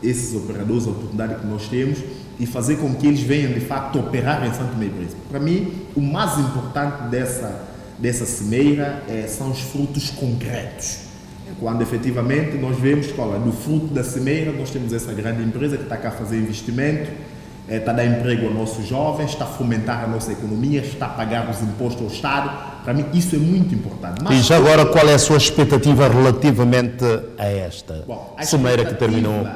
S24: esses operadores a oportunidade que nós temos e fazer com que eles venham de facto operar em Santo Tomé e Príncipe. Para mim, o mais importante dessa cimeira são os frutos concretos. Quando efetivamente nós vemos que, olha, no fruto da cimeira, nós temos essa grande empresa que está cá a fazer investimento, está a dar emprego aos nossos jovens, está a fomentar a nossa economia, está a pagar os impostos ao Estado. Para mim, isso é muito importante.
S1: E já agora, qual é a sua expectativa relativamente a esta cimeira que terminou?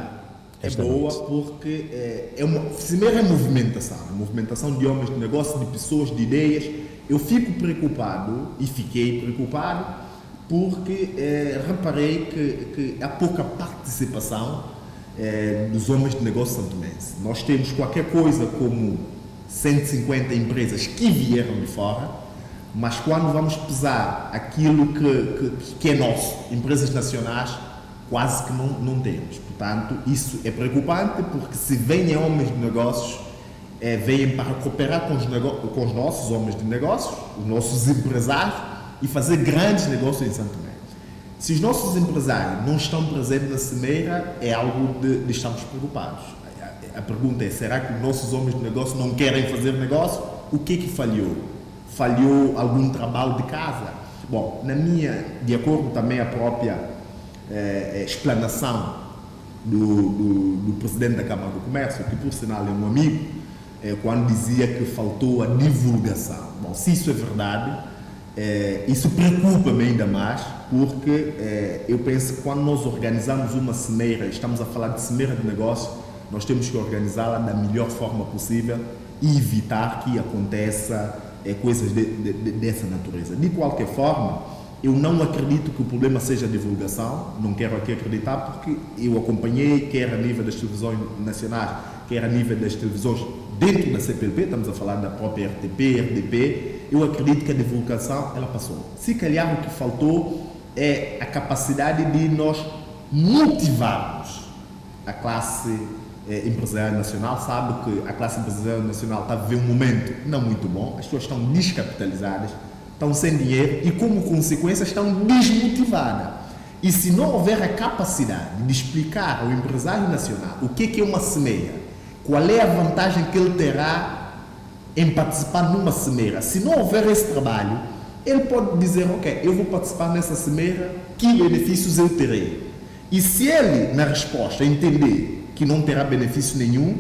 S24: É boa porque cimeira é movimentação de homens de negócio, de pessoas, de ideias. Eu fico preocupado e fiquei preocupado porque reparei que há pouca participação dos homens de negócio santomenses. Nós temos qualquer coisa como 150 empresas que vieram de fora, mas quando vamos pesar aquilo que é nosso, empresas nacionais, quase que não temos. Portanto, isso é preocupante porque se vêm homens de negócios, vêm para cooperar com os nossos homens de negócios, os nossos empresários, e fazer grandes negócios em Santo Tomé. Se os nossos empresários não estão presentes na cimeira, é algo de estarmos preocupados. A pergunta é, será que os nossos homens de negócio não querem fazer negócio? O que falhou? Falhou algum trabalho de casa? Bom, de acordo também a própria explanação do presidente da Câmara do Comércio, que por sinal é um amigo, quando dizia que faltou a divulgação. Bom, se isso é verdade, isso preocupa-me ainda mais, porque eu penso que quando nós organizamos uma cimeira, estamos a falar de cimeira de negócio, nós temos que organizá-la da melhor forma possível e evitar que aconteça coisas dessa natureza. De qualquer forma, eu não acredito que o problema seja a divulgação, não quero aqui acreditar, porque eu acompanhei, quer a nível das televisões nacionais, quer a nível das televisões dentro da CPLP, estamos a falar da própria RTP, RDP, eu acredito que a divulgação, ela passou. Se calhar o que faltou é a capacidade de nós motivarmos a classe empresarial nacional. Sabe que a classe empresarial nacional está a viver um momento não muito bom, as pessoas estão descapitalizadas, estão sem dinheiro e, como consequência, estão desmotivadas. E se não houver a capacidade de explicar ao empresário nacional o que é uma cimeira, qual é a vantagem que ele terá em participar numa cimeira, se não houver esse trabalho, ele pode dizer, ok, eu vou participar nessa cimeira, que benefícios eu terei? E se ele, na resposta, entender que não terá benefício nenhum,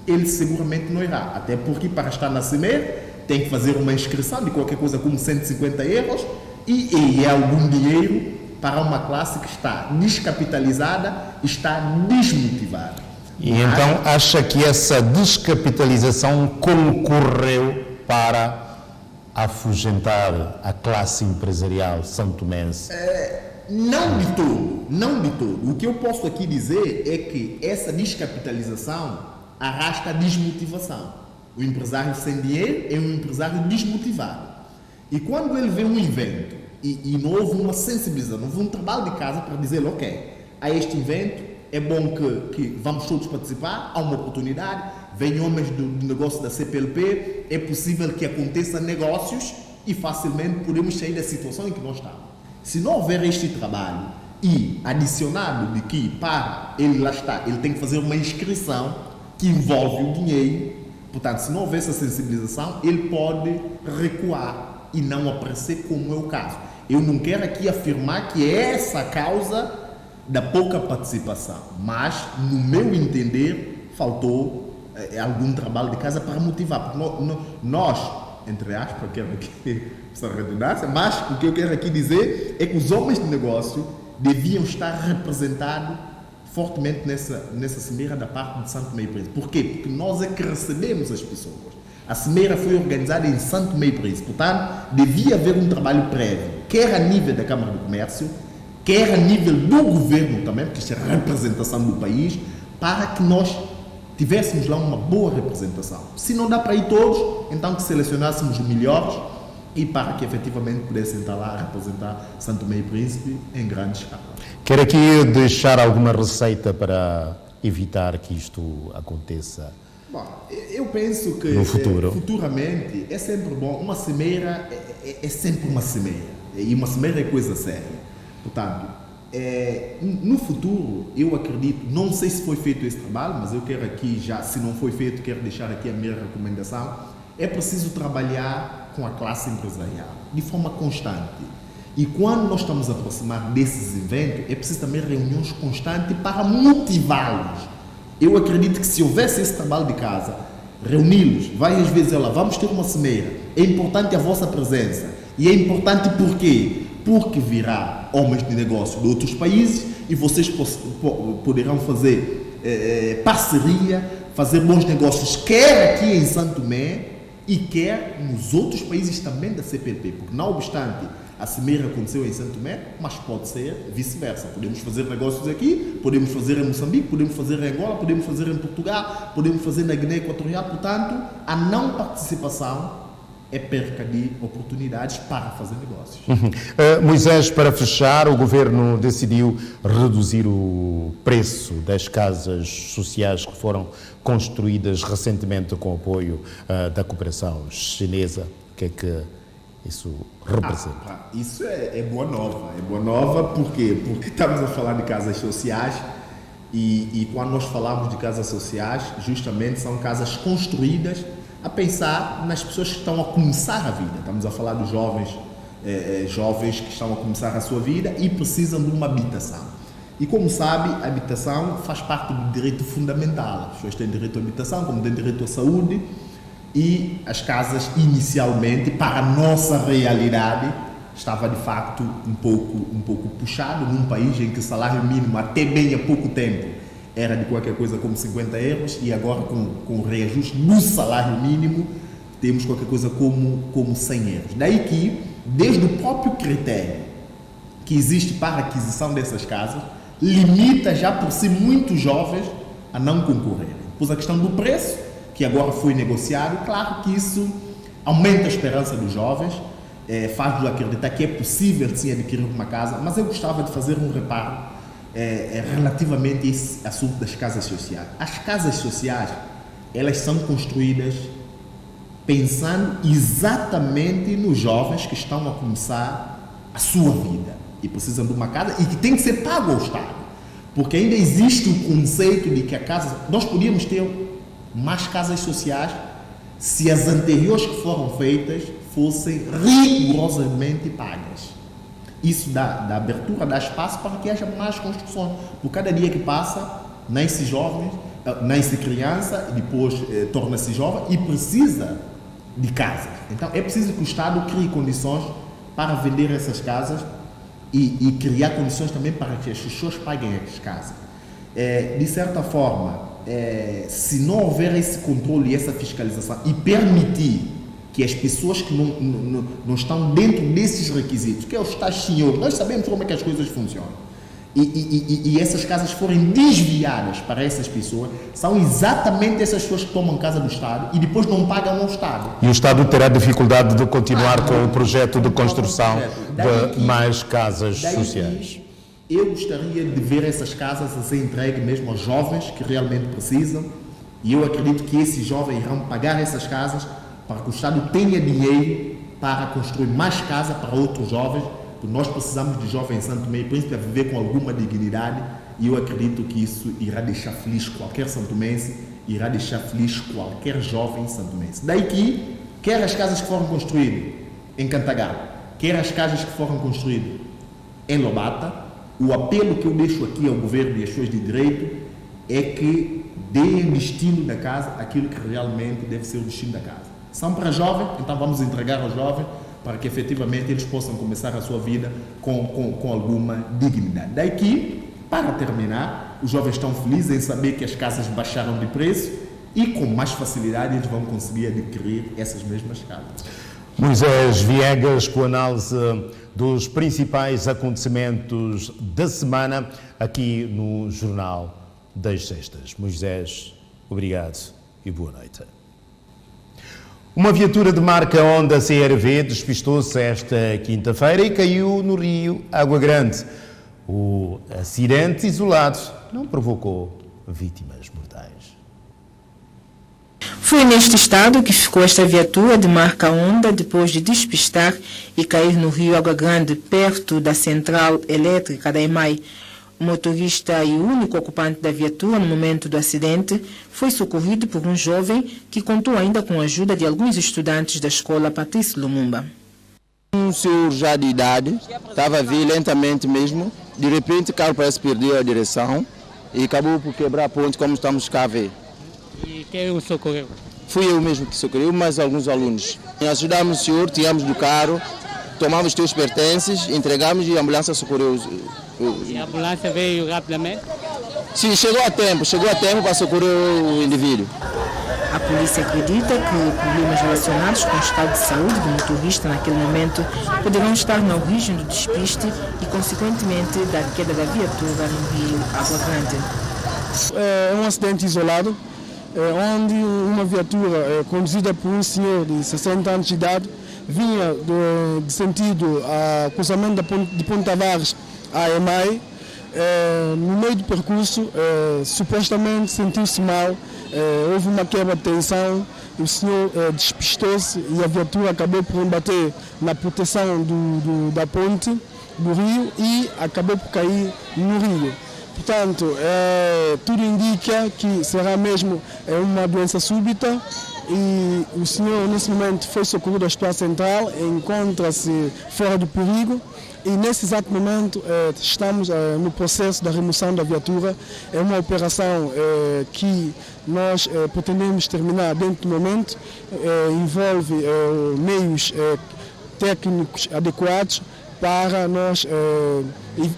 S24: ele seguramente não irá. Até porque, para estar na cimeira, tem que fazer uma inscrição de qualquer coisa como 150 euros e é algum dinheiro para uma classe que está descapitalizada, está desmotivada.
S1: E então acha que essa descapitalização concorreu para afugentar a classe empresarial santomense?
S24: Não de todo. O que eu posso aqui dizer é que essa descapitalização arrasta a desmotivação. O empresário sem dinheiro é um empresário desmotivado. E quando ele vê um evento e não houve uma sensibilização, não houve um trabalho de casa para dizer, ok, a este evento é bom que vamos todos participar, há uma oportunidade, vem homens do negócio da CPLP, é possível que aconteçam negócios e facilmente podemos sair da situação em que nós estamos. Se não houver este trabalho e adicionado de que para ele lá está, ele tem que fazer uma inscrição que envolve o dinheiro, portanto, se não houver essa sensibilização, ele pode recuar e não aparecer, como é o caso. Eu não quero aqui afirmar que é essa a causa da pouca participação, mas, no meu entender, faltou algum trabalho de casa para motivar, porque nós, entre aspas, quero aqui essa redundância, mas o que eu quero aqui dizer é que os homens de negócio deviam estar representados fortemente nessa cimeira da parte de Santo Tomé e Príncipe. Por quê? Porque nós é que recebemos as pessoas. A cimeira foi organizada em Santo Tomé e Príncipe, portanto, devia haver um trabalho prévio, quer a nível da Câmara do Comércio, quer a nível do governo também, porque isto é a representação do país, para que nós tivéssemos lá uma boa representação. Se não dá para ir todos, então que selecionássemos os melhores e para que efetivamente pudessem estar lá a representar Santo Tomé e Príncipe em grande escala.
S1: Quero aqui deixar alguma receita para evitar que isto aconteça?
S24: Bom, eu penso que
S1: no futuro.
S24: Futuramente é sempre bom. Uma cimeira é sempre uma cimeira. E uma cimeira é coisa séria. Portanto, no futuro, eu acredito, não sei se foi feito esse trabalho, mas eu quero aqui já, se não foi feito, quero deixar aqui a minha recomendação. É preciso trabalhar com a classe empresarial de forma constante E quando nós estamos a aproximar desses eventos, é preciso também reuniões constantes para motivá-los. Eu acredito que se houvesse esse trabalho de casa, reuni-los, várias vezes, vamos ter uma cimeira, é importante a vossa presença. E é importante por quê? Porque virá homens de negócio de outros países e vocês poderão fazer parceria, fazer bons negócios, quer aqui em Santo Tomé e quer nos outros países também da CPLP, porque não obstante a cimeira aconteceu em Santo Tomé, mas pode ser vice-versa. Podemos fazer negócios aqui, podemos fazer em Moçambique, podemos fazer em Angola, podemos fazer em Portugal, podemos fazer na Guiné Equatorial. Portanto, a não participação é perca de oportunidades para fazer negócios.
S1: Moisés, para fechar, o Governo decidiu reduzir o preço das casas sociais que foram construídas recentemente com o apoio da cooperação chinesa. O que é que isso representa?
S24: Isso é boa nova. É boa nova por quê? Porque estamos a falar de casas sociais e quando nós falamos de casas sociais, justamente são casas construídas a pensar nas pessoas que estão a começar a vida. Estamos a falar dos jovens que estão a começar a sua vida e precisam de uma habitação. E como sabe, a habitação faz parte do direito fundamental. As pessoas têm direito à habitação, como têm direito à saúde. E as casas, inicialmente, para a nossa realidade, estava de facto um pouco puxado num país em que o salário mínimo, até bem há pouco tempo, era de qualquer coisa como 50 euros e agora com o reajuste no salário mínimo temos qualquer coisa como 100 euros. Daí que, desde o próprio critério que existe para a aquisição dessas casas, limita já por si muitos jovens a não concorrerem. Pois a questão do preço, que agora foi negociado, claro que isso aumenta a esperança dos jovens, faz-nos acreditar que é possível sim adquirir uma casa, mas eu gostava de fazer um reparo relativamente a esse assunto das casas sociais. As casas sociais, elas são construídas pensando exatamente nos jovens que estão a começar a sua vida e precisam de uma casa e que tem que ser pago ao Estado, porque ainda existe o conceito de que a casa, nós podíamos ter mais casas sociais se as anteriores que foram feitas fossem rigorosamente pagas. Isso dá abertura, dá espaço para que haja mais construções. Por cada dia que passa, nasce jovens, nasce criança, e depois torna-se jovem e precisa de casas. Então é preciso que o Estado crie condições para vender essas casas e criar condições também para que as pessoas paguem as casas. De certa forma, se não houver esse controle e essa fiscalização e permitir que as pessoas que não estão dentro desses requisitos, que é os tais senhores, nós sabemos como é que as coisas funcionam, e essas casas forem desviadas para essas pessoas, são exatamente essas pessoas que tomam casa do Estado e depois não pagam ao Estado.
S1: E o Estado terá dificuldade de continuar com o projeto de construção de mais casas sociais.
S24: Eu gostaria de ver essas casas a ser entregues mesmo aos jovens que realmente precisam, e eu acredito que esses jovens irão pagar essas casas para que o Estado tenha dinheiro para construir mais casas para outros jovens, porque nós precisamos de jovens em Santo Tomé e Príncipe a viver com alguma dignidade, e eu acredito que isso irá deixar feliz qualquer santomense, irá deixar feliz qualquer jovem santomense. Daí que, quer as casas que foram construídas em Cantagalo, quer as casas que foram construídas em Lobata, o apelo que eu deixo aqui ao governo e às pessoas de direito é que deem destino da casa aquilo que realmente deve ser o destino da casa. São para jovens, então vamos entregar aos jovens para que efetivamente eles possam começar a sua vida com alguma dignidade. Daí que, para terminar, os jovens estão felizes em saber que as casas baixaram de preço e com mais facilidade eles vão conseguir adquirir essas mesmas casas.
S1: Moisés Viegas, com análise dos principais acontecimentos da semana aqui no Jornal das Sextas. Moisés, obrigado e boa noite. Uma viatura de marca Honda CR-V despistou-se esta quinta-feira e caiu no rio Água Grande. O acidente isolado não provocou vítimas mortais.
S11: Foi neste estado que ficou esta viatura de marca Honda depois de despistar e cair no rio Água Grande, perto da central elétrica da EMAI. O motorista e o único ocupante da viatura no momento do acidente foi socorrido por um jovem que contou ainda com a ajuda de alguns estudantes da escola Patrício Lumumba.
S5: Um senhor já de idade, estava a vir lentamente mesmo, de repente o carro parece perder a direção e acabou por quebrar a ponte, como estamos cá a ver.
S22: E quem o socorreu?
S5: Fui eu mesmo que socorreu, mais alguns alunos. E ajudamos o senhor, tiramos do carro, tomamos os teus pertences, entregamos e a ambulância socorreu.
S22: E a ambulância veio rapidamente?
S5: Sim, chegou a tempo para socorrer o indivíduo.
S11: A polícia acredita que problemas relacionados com o estado de saúde do motorista naquele momento poderão estar na origem do despiste e, consequentemente, da queda da viatura no rio Água Grande.
S5: É um acidente isolado, onde uma viatura conduzida por um senhor de 60 anos de idade vinha de sentido a cruzamento de Ponte Tavares a EMAI. No meio do percurso, supostamente sentiu-se mal, houve uma quebra de tensão, o senhor despistou-se e a viatura acabou por embater na proteção da ponte do rio e acabou por cair no rio. Portanto, tudo indica que será mesmo uma doença súbita e o senhor, nesse momento, foi socorrido ao Hospital Central, encontra-se fora do perigo. E nesse exato momento estamos no processo da remoção da viatura. É uma operação que nós pretendemos terminar dentro do momento. Envolve meios técnicos adequados para nós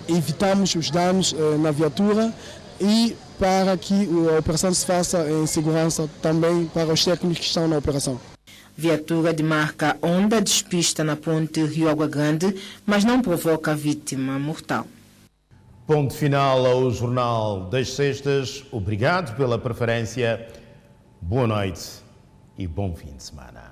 S5: evitarmos os danos na viatura e para que a operação se faça em segurança também para os técnicos que estão na operação.
S11: Viatura de marca Honda despista na ponte Rio Água Grande, mas não provoca vítima mortal.
S1: Ponto final ao Jornal das Sextas. Obrigado pela preferência. Boa noite e bom fim de semana.